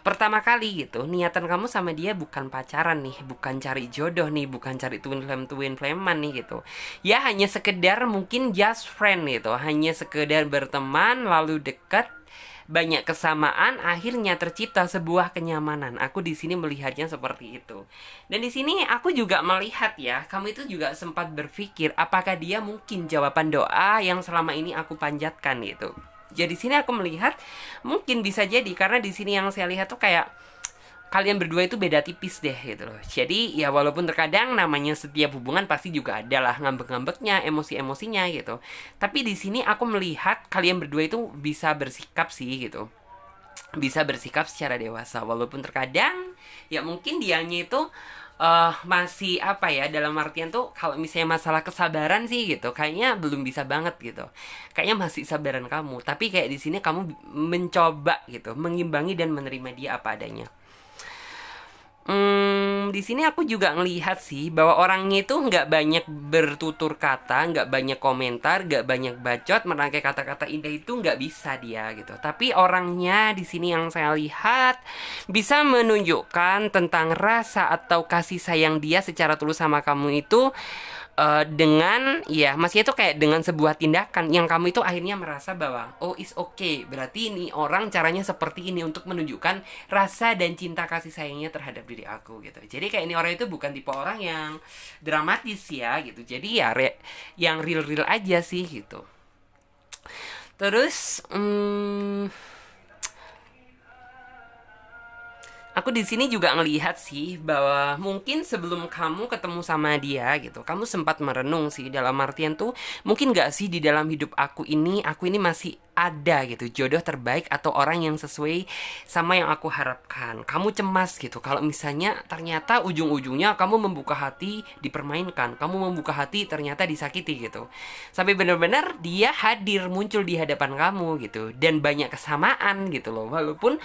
pertama kali gitu niatan kamu sama dia bukan pacaran nih, bukan cari jodoh nih, bukan cari twin flamean nih gitu. Ya hanya sekedar mungkin just friend gitu, hanya sekedar berteman lalu dekat, banyak kesamaan, akhirnya tercipta sebuah kenyamanan. Aku di sini melihatnya seperti itu. Dan di sini aku juga melihat ya, kamu itu juga sempat berpikir apakah dia mungkin jawaban doa yang selama ini aku panjatkan gitu. Jadi sini aku melihat mungkin bisa jadi, karena di sini yang saya lihat tuh kayak kalian berdua itu beda tipis deh gitu loh. Jadi ya walaupun terkadang namanya setiap hubungan pasti juga ada lah ngambek-ngambeknya, emosi-emosinya gitu. Tapi di sini aku melihat kalian berdua itu bisa bersikap sih gitu. Bisa bersikap secara dewasa, walaupun terkadang ya mungkin dianya itu masih apa ya, dalam artian tuh kalau misalnya masalah kesabaran sih gitu kayaknya belum bisa banget gitu, kayaknya masih sabaran kamu. Tapi kayak di sini kamu mencoba gitu mengimbangi dan menerima dia apa adanya. Di sini aku juga ngelihat sih bahwa orangnya itu nggak banyak bertutur kata, nggak banyak komentar, nggak banyak bacot, merangkai kata-kata indah itu nggak bisa dia gitu. Tapi orangnya di sini yang saya lihat bisa menunjukkan tentang rasa atau kasih sayang dia secara tulus sama kamu itu dengan ya masih itu kayak dengan sebuah tindakan yang kamu itu akhirnya merasa bahwa oh is okay, berarti ini orang caranya seperti ini untuk menunjukkan rasa dan cinta kasih sayangnya terhadap diri aku gitu. Jadi kayak ini orang itu bukan tipe orang yang dramatis ya gitu, jadi ya yang real-real aja sih gitu. Terus Aku di sini juga ngelihat sih bahwa mungkin sebelum kamu ketemu sama dia gitu, kamu sempat merenung sih dalam artian tuh mungkin gak sih di dalam hidup aku ini masih ada gitu jodoh terbaik atau orang yang sesuai sama yang aku harapkan. Kamu cemas gitu kalau misalnya ternyata ujung-ujungnya kamu membuka hati dipermainkan, kamu membuka hati ternyata disakiti gitu. Sampai benar-benar dia hadir muncul di hadapan kamu gitu dan banyak kesamaan gitu loh. Walaupun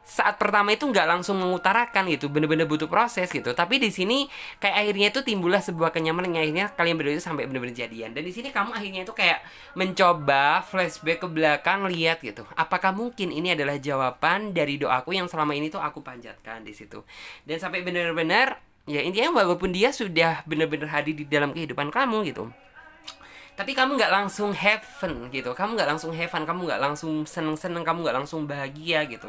saat pertama itu nggak langsung mengutarakan gitu, bener-bener butuh proses gitu. Tapi di sini kayak akhirnya itu timbullah sebuah kenyamanan yang akhirnya kalian berdua itu sampai bener-bener jadian. Dan di sini kamu akhirnya itu kayak mencoba flashback ke belakang, lihat gitu. Apakah mungkin ini adalah jawaban dari doaku yang selama ini tuh aku panjatkan di situ. Dan sampai bener-bener ya intinya walaupun dia sudah bener-bener hadir di dalam kehidupan kamu gitu, tapi kamu nggak langsung have fun gitu, kamu nggak langsung have fun, kamu nggak langsung seneng-seneng, kamu nggak langsung bahagia gitu.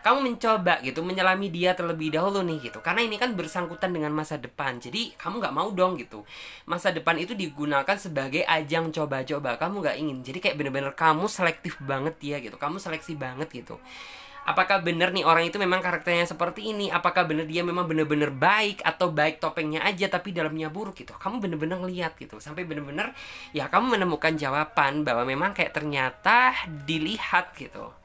Kamu mencoba gitu menyelami dia terlebih dahulu nih gitu, karena ini kan bersangkutan dengan masa depan. Jadi kamu nggak mau dong gitu masa depan itu digunakan sebagai ajang coba-coba, kamu nggak ingin. Jadi kayak bener-bener kamu selektif banget dia gitu, kamu seleksi banget gitu. Apakah benar nih orang itu memang karakternya seperti ini? Apakah benar dia memang benar-benar baik, atau baik topengnya aja tapi dalamnya buruk gitu? Kamu benar-benar lihat gitu, sampai benar-benar ya kamu menemukan jawaban bahwa memang kayak ternyata dilihat gitu,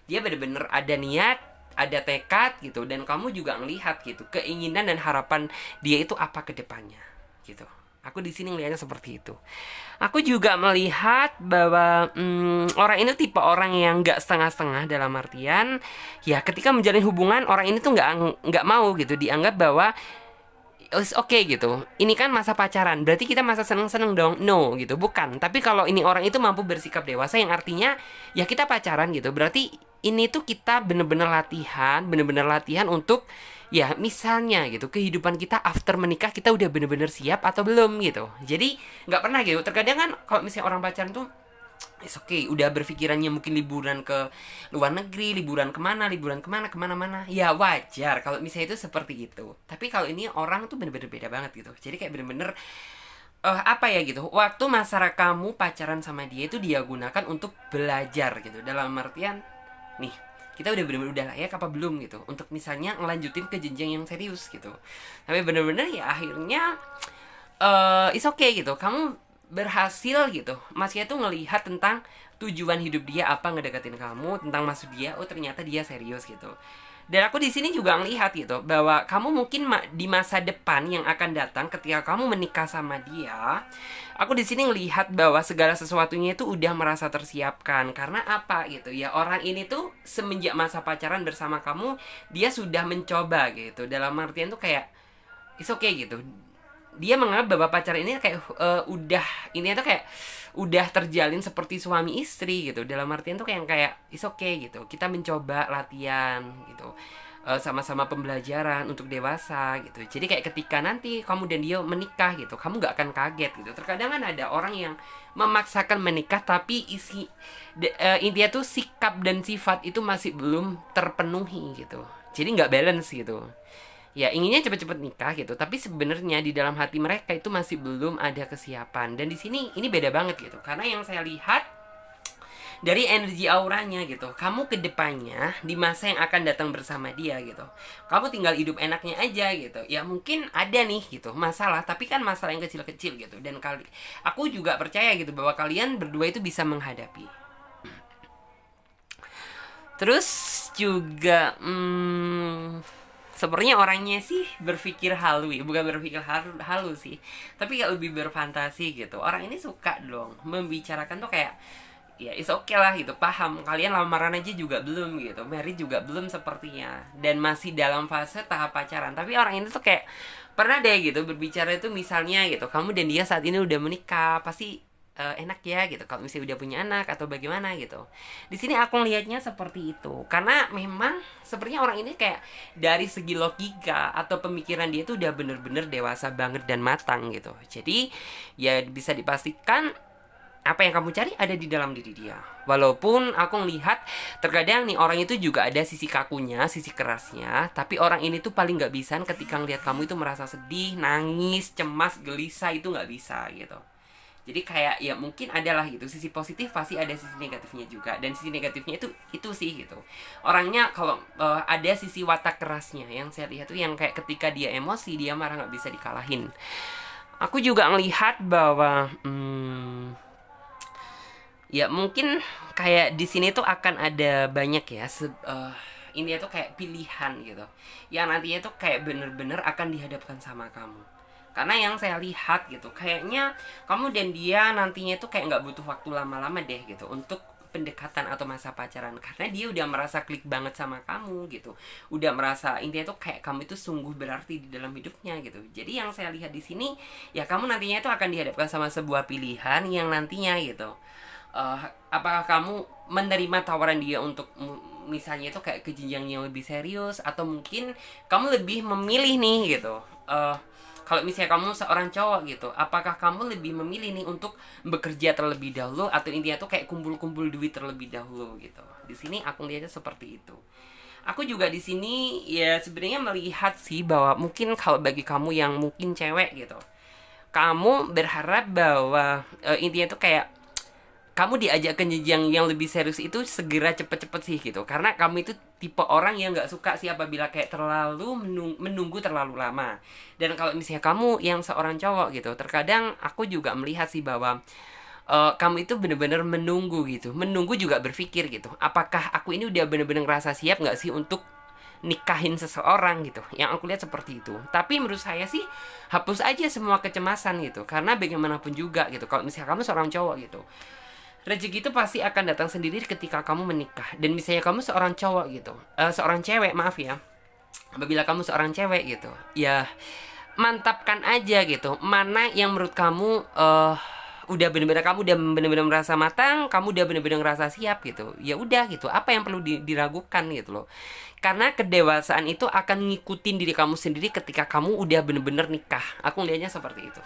dia benar-benar ada niat, ada tekad gitu, dan kamu juga ngelihat gitu keinginan dan harapan dia itu apa ke depannya gitu. Aku di sini ngelihatnya seperti itu. Aku juga melihat bahwa orang ini tipe orang yang nggak setengah-setengah, dalam artian ya ketika menjalin hubungan orang ini tuh nggak mau gitu dianggap bahwa oke gitu. Ini kan masa pacaran, berarti kita masa seneng-seneng dong. No gitu, bukan. Tapi kalau ini orang itu mampu bersikap dewasa, yang artinya ya kita pacaran gitu, berarti ini tuh kita bener-bener latihan untuk ya misalnya gitu kehidupan kita after menikah kita udah bener-bener siap atau belum gitu. Jadi nggak pernah gitu. Terkadang kan kalau misalnya orang pacaran tuh oke, udah berpikirannya mungkin liburan ke luar negeri, liburan kemana, kemana-mana. Ya wajar kalau misalnya itu seperti itu. Tapi kalau ini orang tuh bener-bener beda banget gitu. Jadi kayak bener-bener apa ya gitu, waktu masa kamu pacaran sama dia itu dia gunakan untuk belajar gitu. Dalam artian, nih, kita udah bener-bener udah layak apa belum gitu untuk misalnya ngelanjutin ke jenjang yang serius gitu. Tapi bener-bener ya akhirnya it's okay gitu, kamu berhasil gitu. Masnya tuh ngelihat tentang tujuan hidup dia apa ngedeketin kamu, tentang maksud dia, oh ternyata dia serius gitu. Dan aku di sini juga ngelihat gitu bahwa kamu mungkin di masa depan yang akan datang ketika kamu menikah sama dia, aku di sini ngelihat bahwa segala sesuatunya itu udah merasa tersiapkan. Karena apa gitu ya, orang ini tuh semenjak masa pacaran bersama kamu dia sudah mencoba gitu. Dalam artian tuh kayak it's okay gitu, dia menganggap bahwa pacaran ini kayak udah ini tuh kayak udah terjalin seperti suami istri gitu. Dalam artian tuh kayak is okay gitu, kita mencoba latihan gitu, sama-sama pembelajaran untuk dewasa gitu. Jadi kayak ketika nanti kamu dan dia menikah gitu, kamu nggak akan kaget gitu. Terkadang kan ada orang yang memaksakan menikah tapi intinya tuh sikap dan sifat itu masih belum terpenuhi gitu, jadi nggak balance gitu. Ya inginnya cepet-cepet nikah gitu, tapi sebenarnya di dalam hati mereka itu masih belum ada kesiapan. Dan di sini ini beda banget gitu, karena yang saya lihat dari energi auranya gitu, kamu kedepannya di masa yang akan datang bersama dia gitu, kamu tinggal hidup enaknya aja gitu. Ya mungkin ada nih gitu masalah, tapi kan masalah yang kecil-kecil gitu. Dan aku juga percaya gitu bahwa kalian berdua itu bisa menghadapi. Terus juga sepertinya orangnya sih berpikir halu ya, bukan berpikir halu sih, tapi kayak lebih berfantasi gitu. Orang ini suka dong membicarakan tuh kayak ya is okay lah gitu, paham kalian lamaran aja juga belum gitu, married juga belum sepertinya, dan masih dalam fase tahap pacaran. Tapi orang ini tuh kayak pernah deh gitu berbicara itu, misalnya gitu kamu dan dia saat ini udah menikah, pasti enak ya gitu kalau misalnya udah punya anak atau bagaimana gitu. Di sini aku lihatnya seperti itu, karena memang sepertinya orang ini kayak dari segi logika atau pemikiran dia tuh udah bener-bener dewasa banget dan matang gitu. Jadi ya bisa dipastikan apa yang kamu cari ada di dalam diri dia. Walaupun aku ngelihat terkadang nih orang itu juga ada sisi kakunya, sisi kerasnya, tapi orang ini tuh paling nggak bisa ketika ngelihat kamu itu merasa sedih, nangis, cemas, gelisah, itu nggak bisa gitu. Jadi kayak ya mungkin adalah gitu, sisi positif pasti ada sisi negatifnya juga, dan sisi negatifnya itu sih gitu. Orangnya kalau ada sisi watak kerasnya yang saya lihat tuh, yang kayak ketika dia emosi dia marah nggak bisa dikalahin. Aku juga ngelihat bahwa ya mungkin kayak di sini tuh akan ada banyak ya ini tuh kayak pilihan gitu, yang nantinya tuh kayak bener-bener akan dihadapkan sama kamu. Karena yang saya lihat gitu, kayaknya kamu dan dia nantinya tuh kayak nggak butuh waktu lama-lama deh gitu untuk pendekatan atau masa pacaran, karena dia udah merasa klik banget sama kamu gitu, udah merasa intinya tuh kayak kamu itu sungguh berarti di dalam hidupnya gitu. Jadi yang saya lihat di sini ya, kamu nantinya itu akan dihadapkan sama sebuah pilihan yang nantinya gitu, apakah kamu menerima tawaran dia untuk misalnya itu kayak ke jenjang yang lebih serius, atau mungkin kamu lebih memilih nih gitu, kalau misalnya kamu seorang cowok gitu, apakah kamu lebih memilih nih untuk bekerja terlebih dahulu, atau intinya tuh kayak kumpul-kumpul duit terlebih dahulu gitu. Di sini aku lihatnya seperti itu. Aku juga di sini ya sebenarnya melihat sih bahwa mungkin kalau bagi kamu yang mungkin cewek gitu, kamu berharap bahwa intinya tuh kayak kamu diajak ke jenjang yang lebih serius itu segera cepet-cepet sih gitu, karena kamu itu tipe orang yang nggak suka sih apabila kayak terlalu menunggu terlalu lama. Dan kalau misalnya kamu yang seorang cowok gitu, terkadang aku juga melihat sih bahwa kamu itu bener-bener menunggu gitu, menunggu juga berpikir gitu, apakah aku ini udah bener-bener ngerasa siap nggak sih untuk nikahin seseorang gitu. Yang aku lihat seperti itu. Tapi menurut saya sih hapus aja semua kecemasan gitu, karena bagaimanapun juga gitu, kalau misalnya kamu seorang cowok gitu, rezeki itu pasti akan datang sendiri ketika kamu menikah. Dan misalnya kamu seorang cowok gitu, seorang cewek, maaf ya, apabila kamu seorang cewek gitu, ya mantapkan aja gitu, mana yang menurut kamu udah bener-bener, kamu udah bener-bener merasa matang, kamu udah bener-bener merasa siap gitu. Ya udah gitu, apa yang perlu diragukan gitu loh. Karena kedewasaan itu akan ngikutin diri kamu sendiri ketika kamu udah bener-bener nikah. Aku lihatnya seperti itu.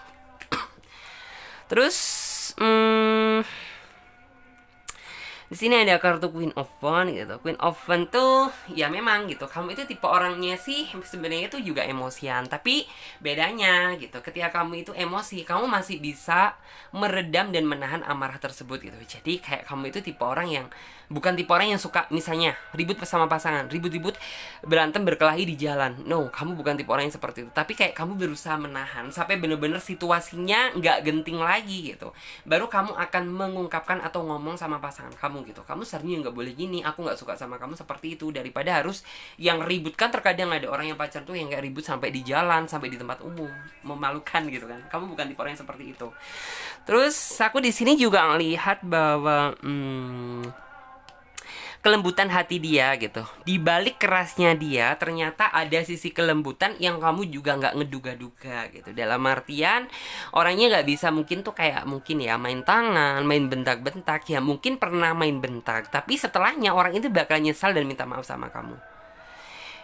Terus di sini ada kartu Queen of Wands gitu. Queen of Wands tuh ya memang gitu, kamu itu tipe orangnya sih sebenarnya itu juga emosian, tapi bedanya gitu, ketika kamu itu emosi, kamu masih bisa meredam dan menahan amarah tersebut gitu. Jadi kayak kamu itu tipe orang yang bukan tipe orang yang suka misalnya ribut sama pasangan, ribut-ribut, berantem, berkelahi di jalan. No, kamu bukan tipe orang yang seperti itu. Tapi kayak kamu berusaha menahan sampai bener-bener situasinya nggak genting lagi gitu, baru kamu akan mengungkapkan atau ngomong sama pasangan kamu gitu. Kamu seharusnya nggak boleh gini, aku nggak suka sama kamu seperti itu, daripada harus yang ribut. Kan terkadang ada orang yang pacar tuh yang kayak ribut sampai di jalan, sampai di tempat umum, memalukan gitu kan. Kamu bukan tipe orang yang seperti itu. Terus aku di sini juga ngelihat bahwa kelembutan hati dia gitu, di balik kerasnya dia ternyata ada sisi kelembutan yang kamu juga nggak ngeduga-duga gitu. Dalam artian orangnya nggak bisa mungkin tuh kayak mungkin ya main tangan, main bentak-bentak, ya mungkin pernah main bentak, tapi setelahnya orang itu bakal nyesal dan minta maaf sama kamu.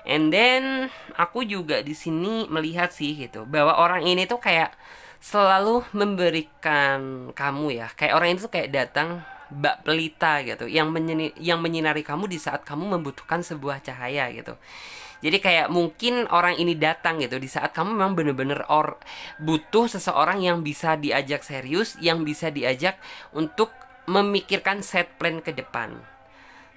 And then aku juga di sini melihat sih gitu bahwa orang ini tuh kayak selalu memberikan kamu ya, kayak orang itu tuh kayak datang bak pelita gitu, yang menyinari kamu di saat kamu membutuhkan sebuah cahaya gitu. Jadi kayak mungkin orang ini datang gitu di saat kamu memang bener-bener butuh seseorang yang bisa diajak serius, yang bisa diajak untuk memikirkan set plan ke depan.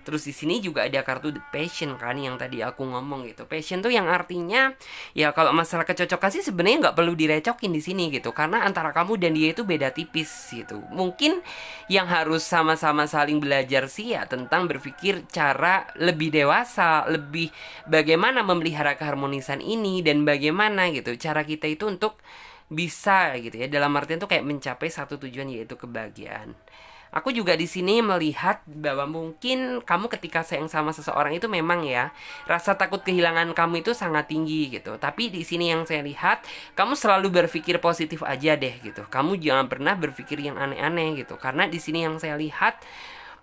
Terus di sini juga ada kartu The Passion kan, yang tadi aku ngomong gitu. Passion tuh yang artinya ya kalau masalah kecocokan sih sebenarnya nggak perlu direcokin di sini gitu, karena antara kamu dan dia itu beda tipis gitu. Mungkin yang harus sama-sama saling belajar sih ya tentang berpikir cara lebih dewasa, lebih bagaimana memelihara keharmonisan ini, dan bagaimana gitu cara kita itu untuk bisa gitu ya, dalam artian tuh kayak mencapai satu tujuan, yaitu kebahagiaan. Aku juga di sini melihat bahwa mungkin kamu ketika sayang sama seseorang itu memang ya rasa takut kehilangan kamu itu sangat tinggi gitu. Tapi di sini yang saya lihat, kamu selalu berpikir positif aja deh gitu. Kamu jangan pernah berpikir yang aneh-aneh gitu. Karena di sini yang saya lihat,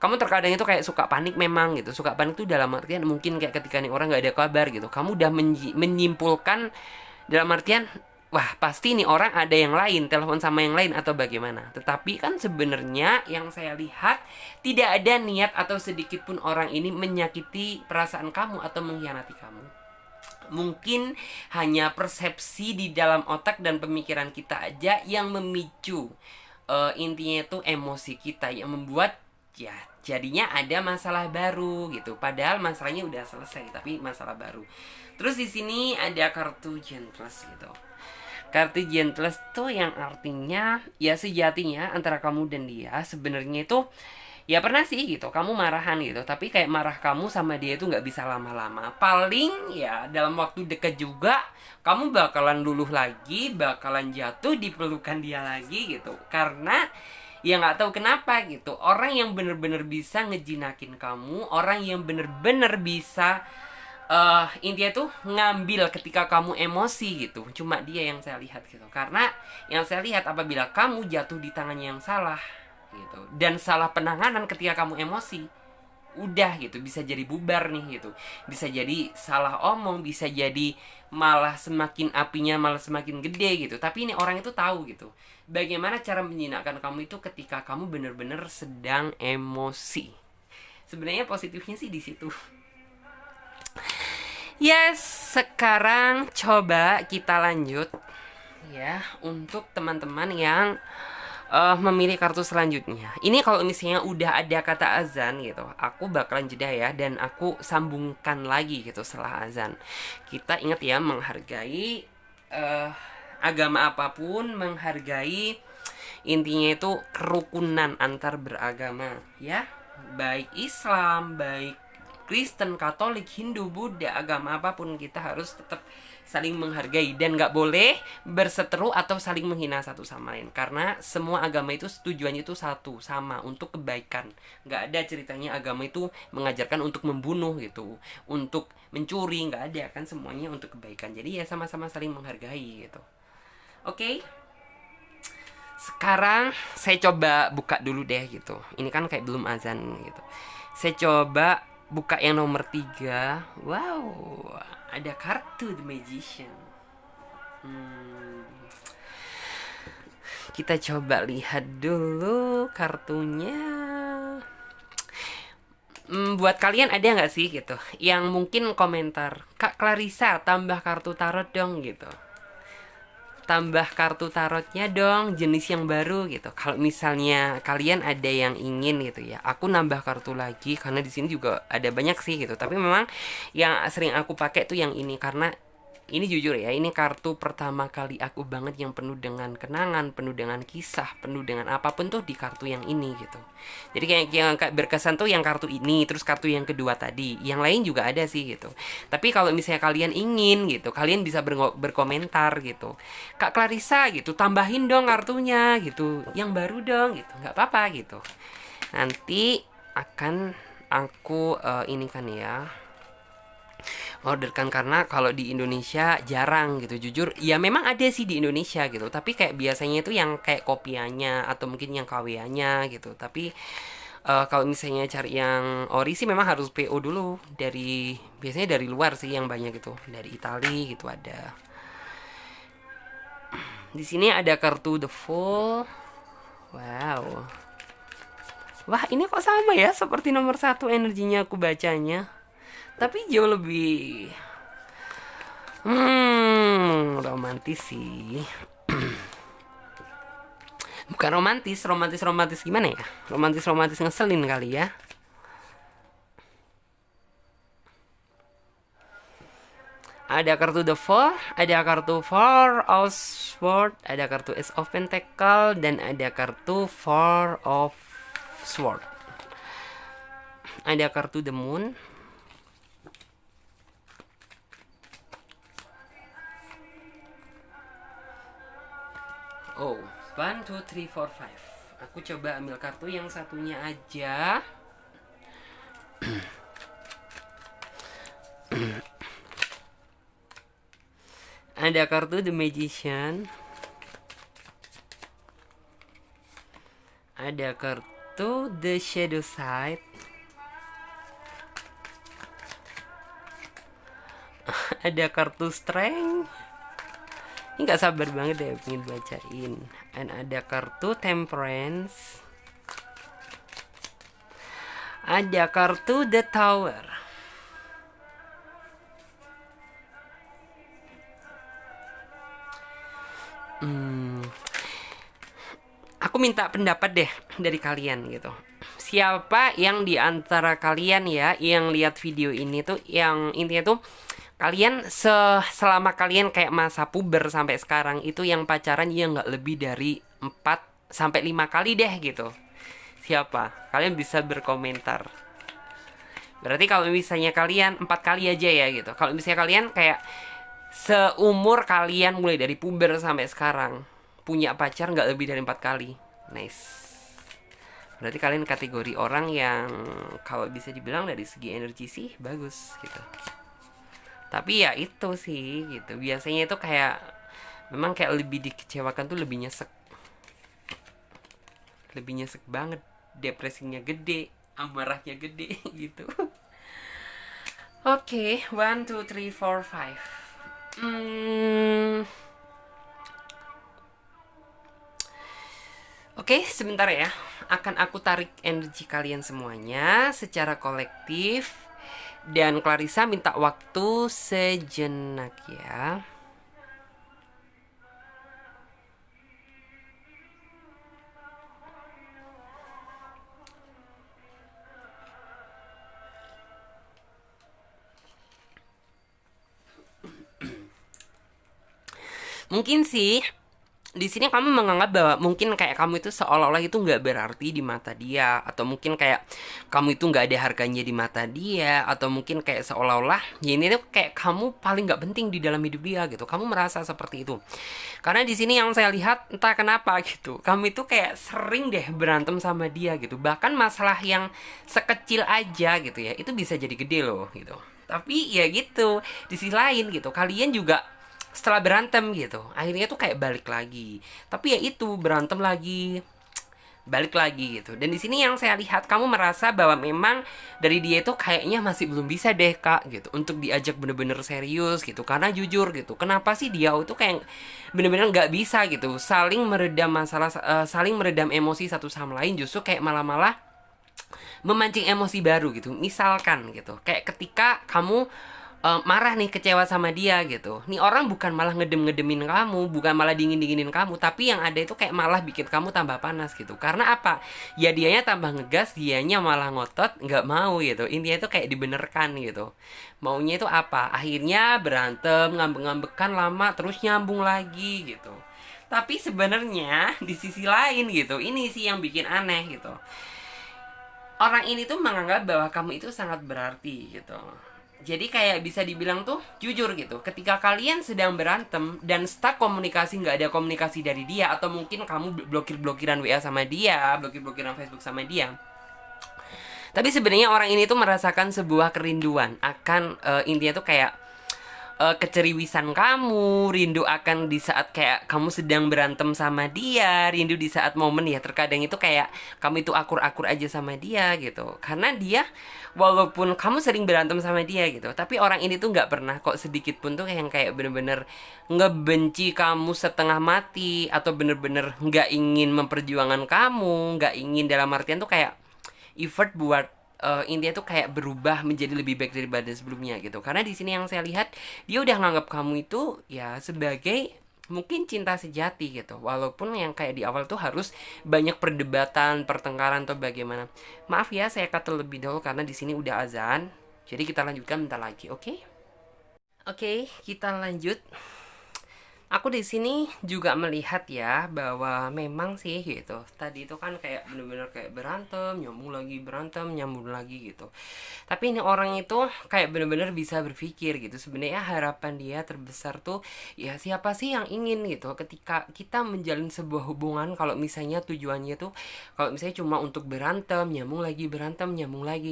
kamu terkadang itu kayak suka panik memang gitu. Suka panik tuh dalam artian mungkin kayak ketika nih orang nggak ada kabar gitu, kamu udah menyimpulkan dalam artian wah pasti nih orang ada yang lain, telepon sama yang lain atau bagaimana. Tetapi kan sebenarnya yang saya lihat tidak ada niat atau sedikit pun orang ini menyakiti perasaan kamu atau mengkhianati kamu. Mungkin hanya persepsi di dalam otak dan pemikiran kita aja yang memicu intinya itu emosi kita yang membuat ya jadinya ada masalah baru gitu. Padahal masalahnya udah selesai tapi masalah baru. Terus di sini ada kartu Gentless gitu. Kartu Gentless tuh yang artinya ya sejatinya antara kamu dan dia sebenarnya itu ya pernah sih gitu kamu marahan gitu, tapi kayak marah kamu sama dia itu nggak bisa lama-lama, paling ya dalam waktu dekat juga kamu bakalan luluh lagi, bakalan jatuh di pelukan dia lagi gitu, karena ya nggak tahu kenapa gitu, orang yang bener-bener bisa ngejinakin kamu, orang yang bener-bener bisa intinya tuh ngambil ketika kamu emosi gitu, cuma dia yang saya lihat gitu, karena yang saya lihat apabila kamu jatuh di tangannya yang salah gitu dan salah penanganan ketika kamu emosi, udah gitu bisa jadi bubar nih gitu, bisa jadi salah omong, bisa jadi malah semakin apinya malah semakin gede gitu. Tapi ini orang itu tahu gitu bagaimana cara menjinakkan kamu itu ketika kamu bener-bener sedang emosi. Sebenarnya positifnya sih di situ. Yes, sekarang coba kita lanjut ya untuk teman-teman yang memilih kartu selanjutnya. Ini kalau misalnya udah ada kata azan gitu, aku bakalan jeda ya dan aku sambungkan lagi gitu setelah azan. Kita ingat ya menghargai agama apapun, menghargai intinya itu kerukunan antar beragama ya. Baik Islam, baik Kristen, Katolik, Hindu, Buddha, agama apapun kita harus tetap saling menghargai dan nggak boleh berseteru atau saling menghina satu sama lain, karena semua agama itu tujuannya itu satu sama, untuk kebaikan. Nggak ada ceritanya agama itu mengajarkan untuk membunuh gitu, untuk mencuri, nggak ada kan, semuanya untuk kebaikan. Jadi ya sama-sama saling menghargai gitu. Oke, sekarang saya coba buka dulu deh gitu, ini kan kayak belum azan gitu. Saya coba buka yang nomor 3. Wow, ada kartu The Magician. Kita coba lihat dulu kartunya. Buat kalian ada nggak sih gitu yang mungkin komentar, Kak Clarissa tambah kartu tarot dong gitu, tambah kartu tarotnya dong, jenis yang baru gitu. Kalau misalnya kalian ada yang ingin gitu ya, aku nambah kartu lagi karena di sini juga ada banyak sih gitu. Tapi memang yang sering aku pakai tuh yang ini, karena ini jujur ya, ini kartu pertama kali aku banget yang penuh dengan kenangan, penuh dengan kisah, penuh dengan apapun tuh di kartu yang ini gitu. Jadi kayak yang berkesan tuh yang kartu ini, terus kartu yang kedua tadi, yang lain juga ada sih gitu. Tapi kalau misalnya kalian ingin gitu, kalian bisa berkomentar gitu, Kak Clarissa gitu, tambahin dong kartunya gitu, yang baru dong gitu, nggak apa-apa gitu. Nanti akan aku ini kan ya, orderkan, karena kalau di Indonesia jarang gitu, jujur ya memang ada sih di Indonesia gitu, tapi kayak biasanya itu yang kayak kopiannya atau mungkin yang KWA-nya gitu. Tapi kalau misalnya cari yang ori sih memang harus PO dulu, dari biasanya dari luar sih yang banyak gitu, dari Italia gitu ada. Di sini ada kartu The Fool. Wow. Wah, ini kok sama ya seperti nomor 1 energinya aku bacanya. Tapi jauh lebih romantis sih. Bukan romantis gimana ya? Romantis ngeselin kali ya. Ada kartu The Four, ada kartu Four of Swords, ada kartu Ace of Pentacle, dan ada kartu Four of Swords. Ada kartu The Moon. Oh, 1, 2, 3, 4, 5. Aku coba ambil kartu yang satunya aja. Ada kartu The Magician. Ada kartu The Shadow Side. Ada kartu Strength. Ini gak sabar banget deh pengen bacain. Dan ada kartu Temperance. Ada kartu The Tower. Aku minta pendapat deh dari kalian gitu. Siapa yang di antara kalian ya yang lihat video ini tuh yang intinya tuh kalian selama kalian kayak masa puber sampai sekarang itu yang pacaran ya nggak lebih dari 4 sampai 5 kali deh gitu. Siapa? Kalian bisa berkomentar. Berarti kalau misalnya kalian 4 kali aja ya gitu. Kalau misalnya kalian kayak seumur kalian mulai dari puber sampai sekarang punya pacar nggak lebih dari 4 kali. Nice. Berarti kalian kategori orang yang kalau bisa dibilang dari segi energi sih bagus gitu. Tapi ya itu sih gitu. Biasanya itu kayak memang kayak lebih dikecewakan tuh lebih nyesek. Lebih nyesek banget. Depresinya gede, amarahnya gede gitu. Oke, 1 2 3 4 5. Oke, sebentar ya. Akan aku tarik energi kalian semuanya secara kolektif. Dan Clarissa minta waktu sejenak ya. Mungkin sih di sini kamu menganggap bahwa mungkin kayak kamu itu seolah-olah itu nggak berarti di mata dia, atau mungkin kayak kamu itu nggak ada harganya di mata dia, atau mungkin kayak seolah-olah ya ini tuh kayak kamu paling nggak penting di dalam hidup dia gitu. Kamu merasa seperti itu karena di sini yang saya lihat entah kenapa gitu, kamu itu kayak sering deh berantem sama dia gitu. Bahkan masalah yang sekecil aja gitu ya itu bisa jadi gede loh gitu. Tapi ya gitu, di sisi lain gitu kalian juga setelah berantem gitu akhirnya tuh kayak balik lagi, tapi ya itu berantem lagi balik lagi gitu. Dan di sini yang saya lihat kamu merasa bahwa memang dari dia itu kayaknya masih belum bisa deh kak gitu untuk diajak bener-bener serius gitu. Karena jujur gitu, kenapa sih dia itu kayak bener-bener nggak bisa gitu saling meredam masalah, saling meredam emosi satu sama lain, justru kayak malah-malah memancing emosi baru gitu. Misalkan gitu kayak ketika kamu marah nih, kecewa sama dia gitu, nih orang bukan malah ngedem-ngedemin kamu, bukan malah dingin-dinginin kamu, tapi yang ada itu kayak malah bikin kamu tambah panas gitu. Karena apa? Ya dianya tambah ngegas, dianya malah ngotot nggak mau gitu. Intinya itu kayak dibenerkan gitu. Maunya itu apa? Akhirnya berantem, ngambek-ngambekan lama, terus nyambung lagi gitu. Tapi sebenarnya di sisi lain gitu, ini sih yang bikin aneh gitu. Orang ini tuh menganggap bahwa kamu itu sangat berarti gitu. Jadi kayak bisa dibilang tuh jujur gitu, ketika kalian sedang berantem dan stuck komunikasi, nggak ada komunikasi dari dia, atau mungkin kamu blokir-blokiran WA sama dia, blokir-blokiran Facebook sama dia, tapi sebenarnya orang ini tuh merasakan sebuah kerinduan akan intinya tuh kayak keceriwisan kamu, rindu akan di saat kayak kamu sedang berantem sama dia, rindu di saat momen ya terkadang itu kayak kamu itu akur-akur aja sama dia gitu. Karena dia walaupun kamu sering berantem sama dia gitu, tapi orang ini tuh nggak pernah kok sedikit pun tuh yang kayak bener-bener ngebenci kamu setengah mati, atau bener-bener nggak ingin memperjuangkan kamu, nggak ingin dalam artian tuh kayak effort buat intinya tuh kayak berubah menjadi lebih baik daripada sebelumnya gitu. Karena di sini yang saya lihat dia udah nganggap kamu itu ya sebagai mungkin cinta sejati gitu. Walaupun yang kayak di awal tuh harus banyak perdebatan, pertengkaran atau bagaimana. Maaf ya saya kata lebih dahulu karena di sini udah azan. Jadi kita lanjutkan bentar lagi, oke? Okay? Oke, kita lanjut. Aku di sini juga melihat ya bahwa memang sih gitu. Tadi itu kan kayak bener-bener kayak berantem, nyambung lagi, berantem, nyambung lagi gitu. Tapi ini orang itu kayak bener-bener bisa berpikir gitu. Sebenarnya harapan dia terbesar tuh ya siapa sih yang ingin gitu ketika kita menjalin sebuah hubungan kalau misalnya tujuannya tuh kalau misalnya cuma untuk berantem, nyambung lagi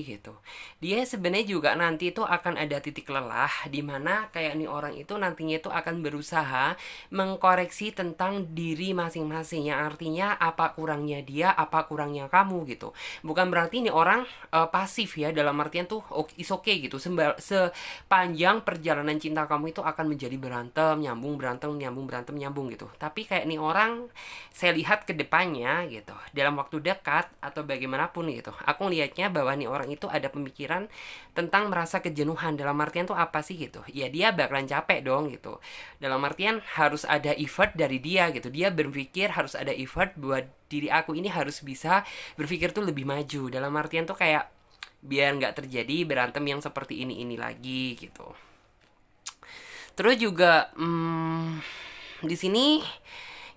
gitu. Dia sebenarnya juga nanti itu akan ada titik lelah di mana kayak nih orang itu nantinya itu akan berusaha mengkoreksi tentang diri masing-masing, yang artinya apa kurangnya dia, apa kurangnya kamu gitu. Bukan berarti ini orang pasif ya, dalam artian tuh is okay gitu. Sepanjang perjalanan cinta kamu itu akan menjadi berantem nyambung gitu. Tapi kayak nih orang saya lihat ke depannya gitu, dalam waktu dekat atau bagaimanapun gitu, aku lihatnya bahwa nih orang itu ada pemikiran tentang merasa kejenuhan. Dalam artian tuh apa sih gitu, ya dia bakalan capek dong gitu. Dalam artian harus ada effort dari dia gitu. Dia berpikir harus ada effort buat diri aku ini harus bisa berpikir tuh lebih maju. Dalam artian tuh kayak biar nggak terjadi berantem yang seperti ini lagi gitu. Terus juga di sini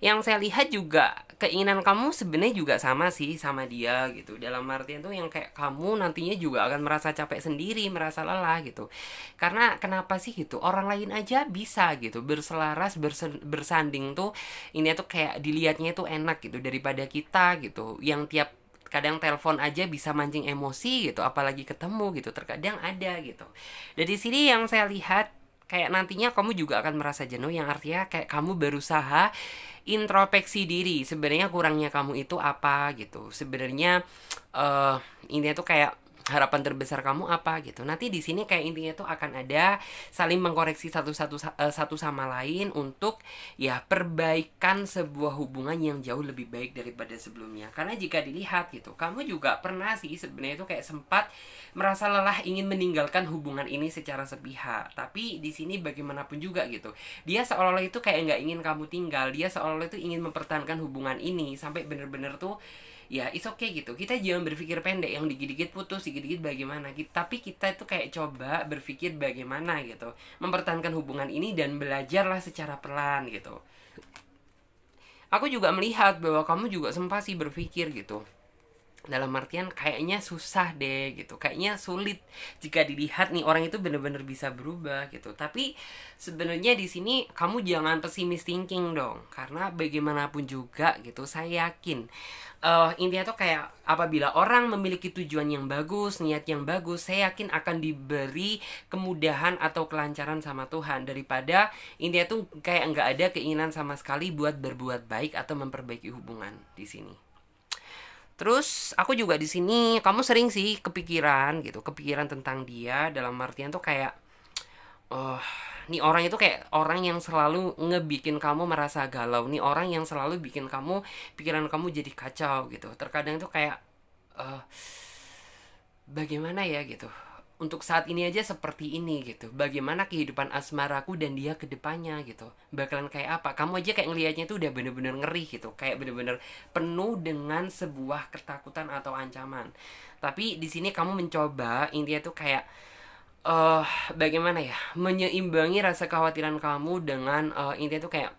yang saya lihat juga keinginan kamu sebenarnya juga sama sih sama dia gitu. Dalam artian tuh yang kayak kamu nantinya juga akan merasa capek sendiri, merasa lelah gitu. Karena kenapa sih gitu? Orang lain aja bisa gitu berselaras bersanding tuh ini tuh kayak dilihatnya tuh enak gitu daripada kita gitu. Yang tiap kadang telepon aja bisa mancing emosi gitu, apalagi ketemu gitu. Terkadang ada gitu. Dari sini yang saya lihat kayak nantinya kamu juga akan merasa jenuh, yang artinya kayak kamu berusaha introspeksi diri sebenarnya kurangnya kamu itu apa gitu. Sebenarnya ini tuh kayak harapan terbesar kamu apa gitu. Nanti di sini kayak intinya tuh akan ada saling mengkoreksi satu sama lain untuk ya perbaikan sebuah hubungan yang jauh lebih baik daripada sebelumnya. Karena jika dilihat gitu, kamu juga pernah sih sebenarnya tuh kayak sempat merasa lelah ingin meninggalkan hubungan ini secara sepihak. Tapi di sini bagaimanapun juga gitu, dia seolah-olah itu kayak nggak ingin kamu tinggal. Dia seolah-olah itu ingin mempertahankan hubungan ini sampai bener-bener tuh ya it's okay gitu. Kita jangan berpikir pendek yang dikit-dikit putus, dikit-dikit bagaimana gitu. Tapi kita itu kayak coba berpikir bagaimana gitu mempertahankan hubungan ini dan belajarlah secara pelan gitu. Aku juga melihat bahwa kamu juga sempat sih berpikir gitu, dalam artian kayaknya susah deh gitu, kayaknya sulit jika dilihat nih orang itu bener-bener bisa berubah gitu. Tapi sebenarnya di sini kamu jangan pesimis thinking dong, karena bagaimanapun juga gitu saya yakin intinya tuh kayak apabila orang memiliki tujuan yang bagus, niat yang bagus, saya yakin akan diberi kemudahan atau kelancaran sama Tuhan, daripada intinya tuh kayak nggak ada keinginan sama sekali buat berbuat baik atau memperbaiki hubungan di sini. Terus aku juga di sini kamu sering sih kepikiran gitu, kepikiran tentang dia, dalam artian tuh kayak oh, nih orang itu kayak orang yang selalu ngebikin kamu merasa galau. Nih orang yang selalu bikin kamu pikiran kamu jadi kacau gitu. Terkadang tuh kayak eh bagaimana ya gitu. Untuk saat ini aja seperti ini gitu. Bagaimana kehidupan asmaraku dan dia ke depannya gitu. Bakalan kayak apa? Kamu aja kayak ngelihatnya tuh udah bener-bener ngeri gitu. Kayak bener-bener penuh dengan sebuah ketakutan atau ancaman. Tapi di sini kamu mencoba intinya tuh kayak eh bagaimana ya? Menyeimbangi rasa kekhawatiran kamu dengan intinya tuh kayak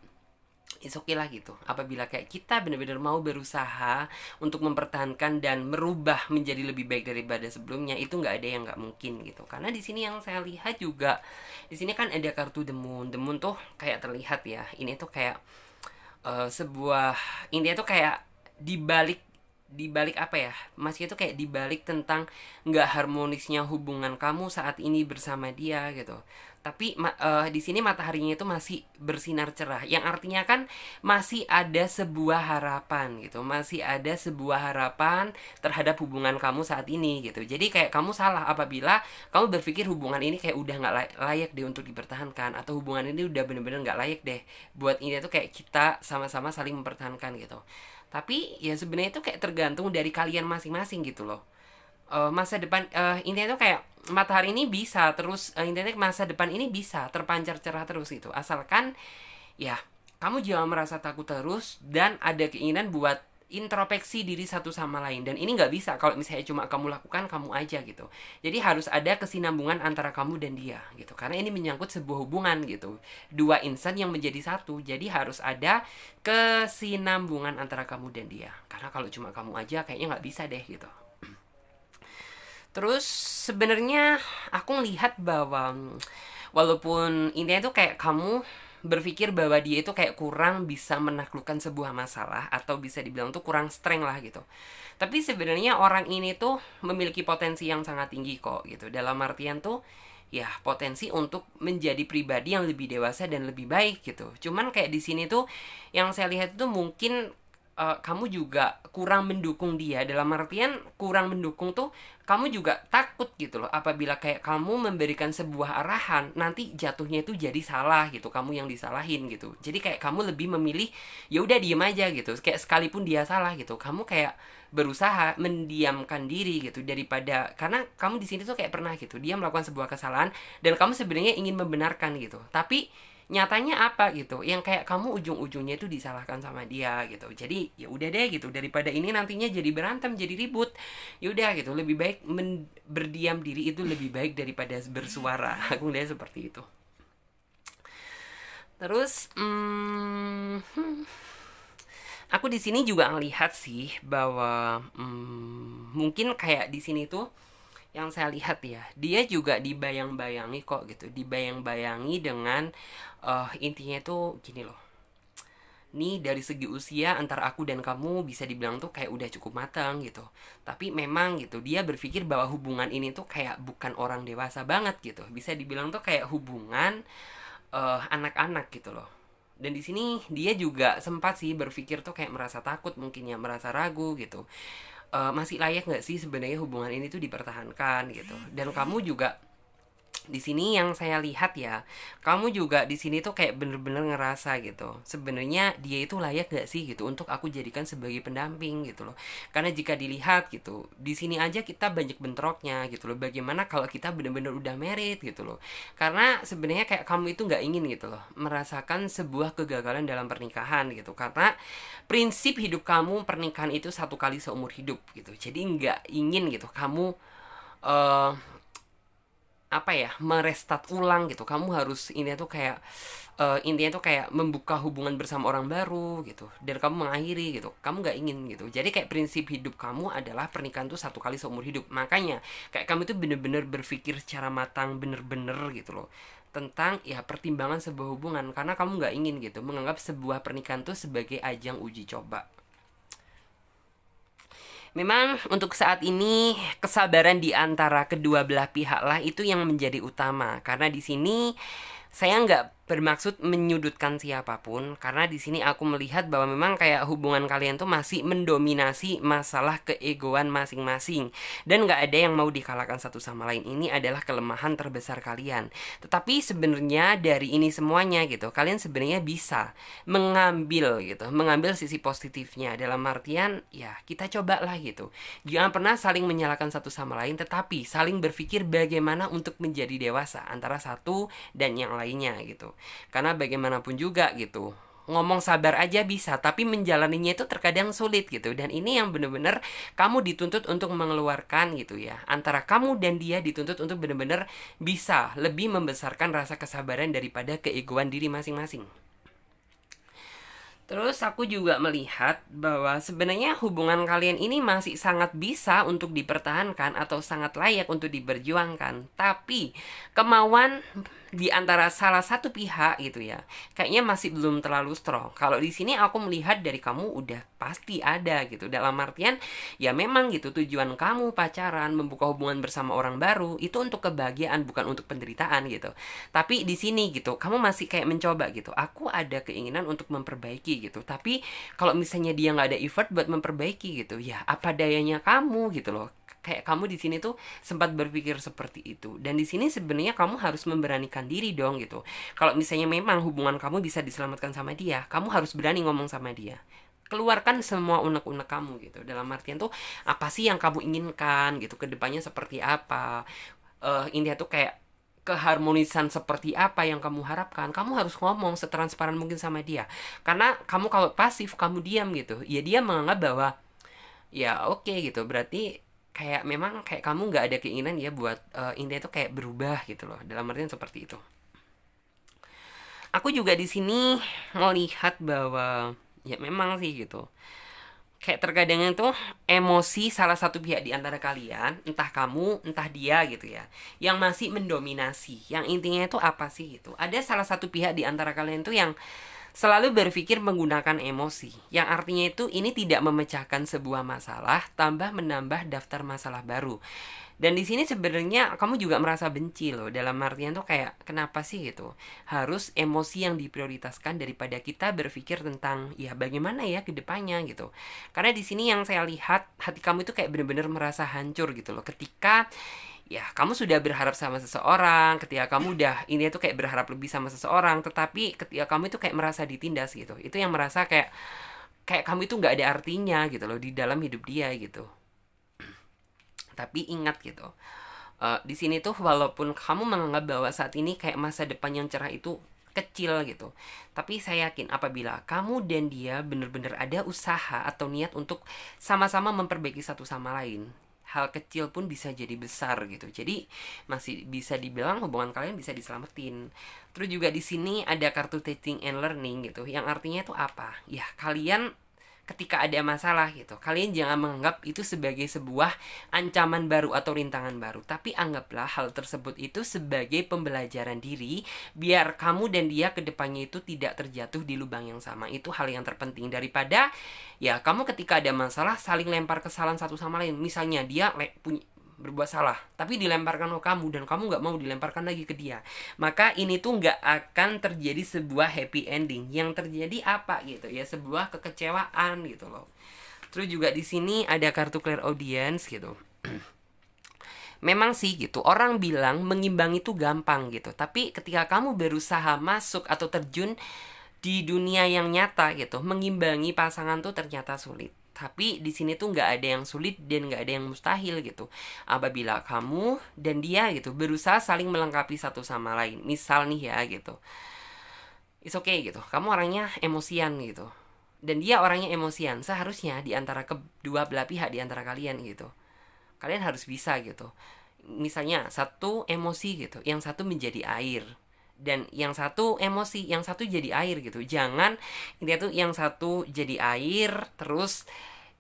it's okay lah gitu. Apabila kayak kita benar-benar mau berusaha untuk mempertahankan dan merubah menjadi lebih baik daripada sebelumnya, itu nggak ada yang nggak mungkin gitu. Karena di sini yang saya lihat juga, di sini kan ada kartu The Moon. The Moon tuh kayak terlihat ya. Ini tuh kayak sebuah intinya tuh kayak dibalik dibalik apa ya, masih itu kayak dibalik tentang nggak harmonisnya hubungan kamu saat ini bersama dia gitu. Tapi di sini mataharinya itu masih bersinar cerah, yang artinya kan masih ada sebuah harapan gitu, masih ada sebuah harapan terhadap hubungan kamu saat ini gitu. Jadi kayak kamu salah apabila kamu berpikir hubungan ini kayak udah nggak layak deh untuk dipertahankan, atau hubungan ini udah bener-bener nggak layak deh buat ini tuh kayak kita sama-sama saling mempertahankan gitu. Tapi ya sebenarnya itu kayak tergantung dari kalian masing-masing gitu loh. Masa depan intinya tuh kayak matahari ini bisa terus intinya masa depan ini bisa terpancar cerah terus gitu. Asalkan ya kamu jangan merasa takut terus dan ada keinginan buat introspeksi diri satu sama lain. Dan ini nggak bisa kalau misalnya cuma kamu lakukan kamu aja gitu. Jadi harus ada kesinambungan antara kamu dan dia gitu, karena ini menyangkut sebuah hubungan gitu, dua insan yang menjadi satu. Jadi harus ada kesinambungan antara kamu dan dia, karena kalau cuma kamu aja kayaknya nggak bisa deh gitu. Terus sebenarnya aku ngelihat bahwa walaupun intinya tuh kayak kamu berpikir bahwa dia itu kayak kurang bisa menaklukkan sebuah masalah, atau bisa dibilang tuh kurang strength lah gitu. Tapi sebenarnya orang ini tuh memiliki potensi yang sangat tinggi kok gitu. Dalam artian tuh ya potensi untuk menjadi pribadi yang lebih dewasa dan lebih baik gitu. Cuman kayak di sini tuh yang saya lihat itu mungkin kamu juga kurang mendukung dia. Dalam artian kurang mendukung tuh kamu juga takut gitu loh, apabila kayak kamu memberikan sebuah arahan nanti jatuhnya itu jadi salah gitu, kamu yang disalahin gitu. Jadi kayak kamu lebih memilih ya udah diem aja gitu, kayak sekalipun dia salah gitu kamu kayak berusaha mendiamkan diri gitu, daripada karena kamu di sini tuh kayak pernah gitu dia melakukan sebuah kesalahan dan kamu sebenarnya ingin membenarkan gitu. Tapi nyatanya apa gitu, yang kayak kamu ujung-ujungnya itu disalahkan sama dia gitu. Jadi ya udah deh gitu, daripada ini nantinya jadi berantem, jadi ribut, ya udah gitu, lebih baik berdiam diri itu lebih baik daripada bersuara. Aku lihat seperti itu. Terus aku di sini juga ngelihat sih bahwa mungkin kayak di sini tuh yang saya lihat ya, dia juga dibayang-bayangi kok gitu, dibayang-bayangi dengan intinya tuh gini loh. Nih dari segi usia antara aku dan kamu bisa dibilang tuh kayak udah cukup matang gitu. Tapi memang gitu dia berpikir bahwa hubungan ini tuh kayak bukan orang dewasa banget gitu. Bisa dibilang tuh kayak hubungan anak-anak gitu loh. Dan di sini dia juga sempat sih berpikir tuh kayak merasa takut, mungkin ya merasa ragu gitu. Masih layak nggak sih sebenarnya hubungan ini tuh dipertahankan gitu. Dan kamu juga di sini yang saya lihat ya, kamu juga di sini tuh kayak bener-bener ngerasa gitu, sebenarnya dia itu layak gak sih gitu untuk aku jadikan sebagai pendamping gitu loh. Karena jika dilihat gitu, di sini aja kita banyak bentroknya gitu loh. Bagaimana kalau kita bener-bener udah married gitu loh? Karena sebenarnya kayak kamu itu nggak ingin gitu loh merasakan sebuah kegagalan dalam pernikahan gitu. Karena prinsip hidup kamu pernikahan itu satu kali seumur hidup gitu. Jadi nggak ingin gitu kamu eh apa ya merestart ulang gitu. Kamu harus intinya tuh kayak intinya tuh kayak membuka hubungan bersama orang baru gitu, dan kamu mengakhiri gitu, kamu nggak ingin gitu. Jadi kayak prinsip hidup kamu adalah pernikahan tuh satu kali seumur hidup. Makanya kayak kamu tuh bener-bener berpikir secara matang, bener-bener gitu loh tentang ya pertimbangan sebuah hubungan, karena kamu nggak ingin gitu menganggap sebuah pernikahan tuh sebagai ajang uji coba. Memang untuk saat ini kesabaran di antara kedua belah pihak lah itu yang menjadi utama, karena di sini saya nggak bermaksud menyudutkan siapapun, karena di sini aku melihat bahwa memang kayak hubungan kalian tuh masih mendominasi masalah keegoan masing-masing, dan nggak ada yang mau dikalahkan satu sama lain. Ini adalah kelemahan terbesar kalian. Tetapi sebenarnya dari ini semuanya gitu, kalian sebenarnya bisa mengambil sisi positifnya, dalam artian ya kita coba lah gitu. Jangan pernah saling menyalahkan satu sama lain, tetapi saling berpikir bagaimana untuk menjadi dewasa antara satu dan yang lainnya gitu. Karena bagaimanapun juga gitu, ngomong sabar aja bisa, tapi menjalaninya itu terkadang sulit gitu. Dan ini yang bener-bener kamu dituntut untuk mengeluarkan gitu ya. Antara kamu dan dia dituntut untuk bener-bener bisa lebih membesarkan rasa kesabaran daripada keegoan diri masing-masing. Terus aku juga melihat bahwa sebenarnya hubungan kalian ini masih sangat bisa untuk dipertahankan atau sangat layak untuk diperjuangkan. Tapi kemauan di antara salah satu pihak gitu ya, kayaknya masih belum terlalu strong. Kalau di sini aku melihat dari kamu udah pasti ada gitu. Dalam artian ya memang gitu, tujuan kamu pacaran, membuka hubungan bersama orang baru itu untuk kebahagiaan, bukan untuk penderitaan gitu. Tapi di sini gitu, kamu masih kayak mencoba gitu. Aku ada keinginan untuk memperbaiki gitu. Tapi kalau misalnya dia nggak ada effort buat memperbaiki gitu, ya apa dayanya kamu gitu loh. Kayak kamu di sini tuh sempat berpikir seperti itu. Dan di sini sebenarnya kamu harus memberanikan diri dong gitu. Kalau misalnya memang hubungan kamu bisa diselamatkan sama dia, kamu harus berani ngomong sama dia. Keluarkan semua unek-unek kamu gitu. Dalam artian tuh apa sih yang kamu inginkan gitu, kedepannya seperti apa. Intinya tuh kayak keharmonisan seperti apa yang kamu harapkan. Kamu harus ngomong setransparan mungkin sama dia. Karena kamu kalau pasif, kamu diam gitu, ya dia menganggap bahwa ya oke gitu, berarti kayak memang kayak kamu nggak ada keinginan ya buat intinya tuh kayak berubah gitu loh, dalam artian seperti itu. Aku juga di sini melihat bahwa ya memang sih gitu, kayak terkadang itu emosi salah satu pihak di antara kalian, entah kamu entah dia gitu ya, yang masih mendominasi. Yang intinya itu apa sih gitu, ada salah satu pihak di antara kalian tuh yang selalu berpikir menggunakan emosi, yang artinya itu ini tidak memecahkan sebuah masalah, tambah menambah daftar masalah baru. Dan di sini sebenarnya kamu juga merasa benci loh, dalam artian tuh kayak kenapa sih gitu harus emosi yang diprioritaskan daripada kita berpikir tentang ya bagaimana ya ke depannya gitu. Karena di sini yang saya lihat hati kamu itu kayak bener-bener merasa hancur gitu loh, ketika ya kamu sudah berharap sama seseorang, ketika kamu udah ini tuh kayak berharap lebih sama seseorang, tetapi ketika kamu itu kayak merasa ditindas gitu, itu yang merasa kayak kayak kamu itu nggak ada artinya gitu loh di dalam hidup dia gitu. Tapi ingat gitu, di sini tuh walaupun kamu menganggap bahwa saat ini kayak masa depan yang cerah itu kecil gitu. Tapi saya yakin apabila kamu dan dia benar-benar ada usaha atau niat untuk sama-sama memperbaiki satu sama lain, hal kecil pun bisa jadi besar gitu. Jadi masih bisa dibilang hubungan kalian bisa diselamatin. Terus juga di sini ada kartu teaching and learning gitu. Yang artinya itu apa? Ya, kalian ketika ada masalah gitu, kalian jangan menganggap itu sebagai sebuah ancaman baru atau rintangan baru, tapi anggaplah hal tersebut itu sebagai pembelajaran diri, biar kamu dan dia kedepannya itu tidak terjatuh di lubang yang sama. Itu hal yang terpenting daripada ya kamu ketika ada masalah saling lempar kesalahan satu sama lain. Misalnya dia punya berbuat salah tapi dilemparkan ke kamu dan kamu nggak mau dilemparkan lagi ke dia, maka ini tuh nggak akan terjadi sebuah happy ending. Yang terjadi apa gitu ya, sebuah kekecewaan gitu loh. Terus juga di sini ada kartu clairaudience gitu. Memang sih gitu, orang bilang mengimbang itu gampang gitu, tapi ketika kamu berusaha masuk atau terjun di dunia yang nyata gitu, mengimbangi pasangan tuh ternyata sulit. Tapi di sini tuh nggak ada yang sulit dan nggak ada yang mustahil gitu. Apabila kamu dan dia gitu berusaha saling melengkapi satu sama lain. Misal nih ya gitu, it's okay gitu. Kamu orangnya emosian gitu, dan dia orangnya emosian. Seharusnya di antara kedua belah pihak, di antara kalian gitu, kalian harus bisa gitu. Misalnya satu emosi gitu, yang satu menjadi air, dan yang satu emosi, yang satu jadi air gitu. Jangan intinya tuh yang satu jadi air terus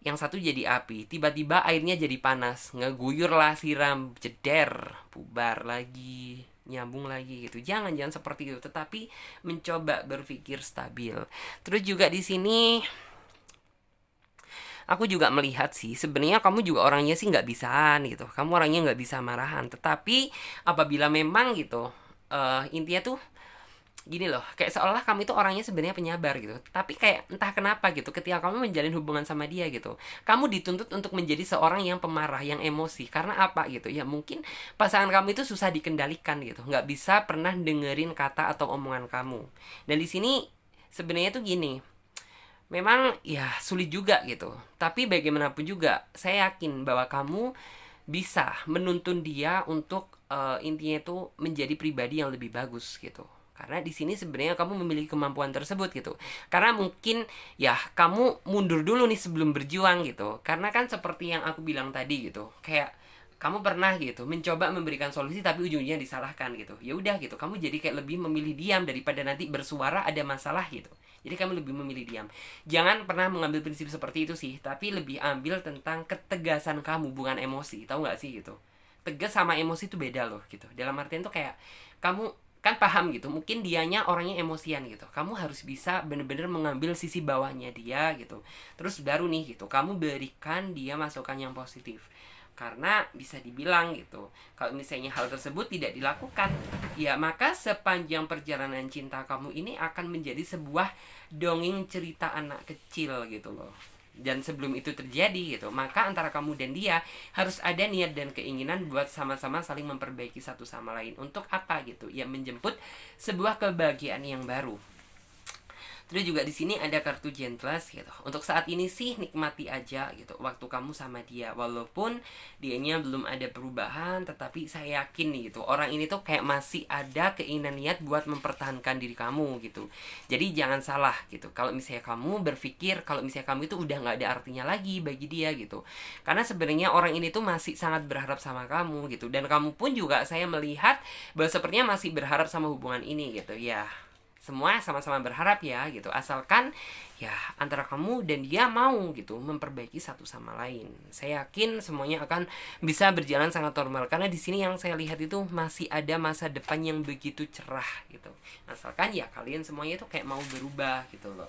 yang satu jadi api, tiba-tiba airnya jadi panas, ngeguyur lah, siram, jeder, bubar lagi, nyambung lagi gitu. Jangan seperti itu, tetapi mencoba berpikir stabil. Terus juga di sini aku juga melihat sih sebenarnya kamu juga orangnya sih nggak bisaan gitu, kamu orangnya nggak bisa marahan, tetapi apabila memang gitu, intinya tuh gini loh, kayak seolah kamu itu orangnya sebenarnya penyabar gitu, tapi kayak entah kenapa gitu ketika kamu menjalin hubungan sama dia gitu, kamu dituntut untuk menjadi seorang yang pemarah, yang emosi. Karena apa gitu ya, mungkin pasangan kamu itu susah dikendalikan gitu, nggak bisa pernah dengerin kata atau omongan kamu. Dan di sini sebenarnya tuh gini, memang ya sulit juga gitu, tapi bagaimanapun juga saya yakin bahwa kamu bisa menuntun dia untuk intinya itu menjadi pribadi yang lebih bagus gitu. Karena di sini sebenarnya kamu memiliki kemampuan tersebut gitu. Karena mungkin ya kamu mundur dulu nih sebelum berjuang gitu. Karena kan seperti yang aku bilang tadi gitu, kayak kamu pernah gitu mencoba memberikan solusi tapi ujungnya disalahkan gitu. Ya udah gitu, kamu jadi kayak lebih memilih diam daripada nanti bersuara ada masalah gitu. Jadi kamu lebih memilih diam. Jangan pernah mengambil prinsip seperti itu sih, tapi lebih ambil tentang ketegasan kamu, bukan emosi. Tahu nggak sih gitu? Tegas sama emosi itu beda loh gitu. Dalam artian tuh kayak kamu kan paham gitu, mungkin dianya orangnya emosian gitu, kamu harus bisa bener-bener mengambil sisi bawahnya dia gitu, terus baru nih gitu kamu berikan dia masukan yang positif. Karena bisa dibilang gitu, kalau misalnya hal tersebut tidak dilakukan, ya maka sepanjang perjalanan cinta kamu ini akan menjadi sebuah dongeng cerita anak kecil gitu loh. Dan sebelum itu terjadi gitu, maka antara kamu dan dia harus ada niat dan keinginan buat sama-sama saling memperbaiki satu sama lain. Untuk apa gitu? Ya menjemput sebuah kebahagiaan yang baru. Terus juga di sini ada kartu Gentlest gitu. Untuk saat ini sih nikmati aja gitu waktu kamu sama dia, walaupun dianya belum ada perubahan, tetapi saya yakin nih gitu, orang ini tuh kayak masih ada keinginan niat buat mempertahankan diri kamu gitu. Jadi jangan salah gitu kalau misalnya kamu berpikir kalau misalnya kamu itu udah nggak ada artinya lagi bagi dia gitu. Karena sebenarnya orang ini tuh masih sangat berharap sama kamu gitu, dan kamu pun juga saya melihat bahwa sepertinya masih berharap sama hubungan ini gitu ya. Semua sama-sama berharap ya gitu, asalkan ya antara kamu dan dia mau gitu memperbaiki satu sama lain. Saya yakin semuanya akan bisa berjalan sangat normal, karena di sini yang saya lihat itu masih ada masa depan yang begitu cerah gitu, asalkan ya kalian semuanya itu kayak mau berubah gitu loh.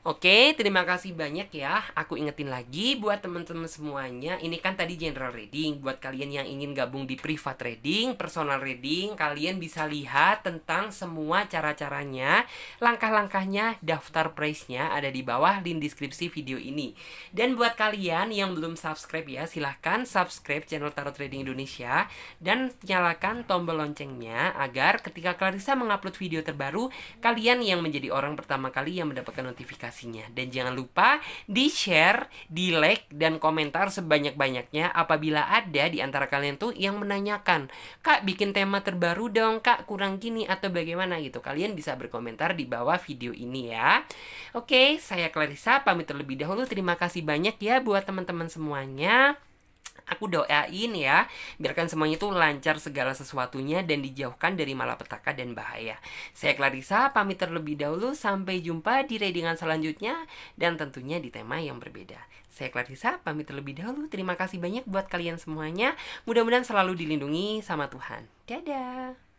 Oke, terima kasih banyak ya. Aku ingetin lagi buat teman-teman semuanya, ini kan tadi general reading. Buat kalian yang ingin gabung di private reading, personal reading, kalian bisa lihat tentang semua cara-caranya, langkah-langkahnya, daftar price-nya ada di bawah link deskripsi video ini. Dan buat kalian yang belum subscribe ya, silahkan subscribe channel Tarot Trading Indonesia dan nyalakan tombol loncengnya agar ketika Clarissa mengupload video terbaru, kalian yang menjadi orang pertama kali yang mendapatkan notifikasi notifikasinya. Dan jangan lupa di-share, di-like, dan komentar sebanyak-banyaknya apabila ada di antara kalian tuh yang menanyakan, "Kak, bikin tema terbaru dong, Kak, kurang gini," atau bagaimana gitu. Kalian bisa berkomentar di bawah video ini ya. Oke, saya Clarissa pamit terlebih dahulu. Terima kasih banyak ya buat teman-teman semuanya. Aku doain ya, biarkan semuanya itu lancar segala sesuatunya dan dijauhkan dari malapetaka dan bahaya. Saya Clarissa, pamit terlebih dahulu. Sampai jumpa di readingan selanjutnya dan tentunya di tema yang berbeda. Saya Clarissa, pamit terlebih dahulu. Terima kasih banyak buat kalian semuanya. Mudah-mudahan selalu dilindungi sama Tuhan. Dadah.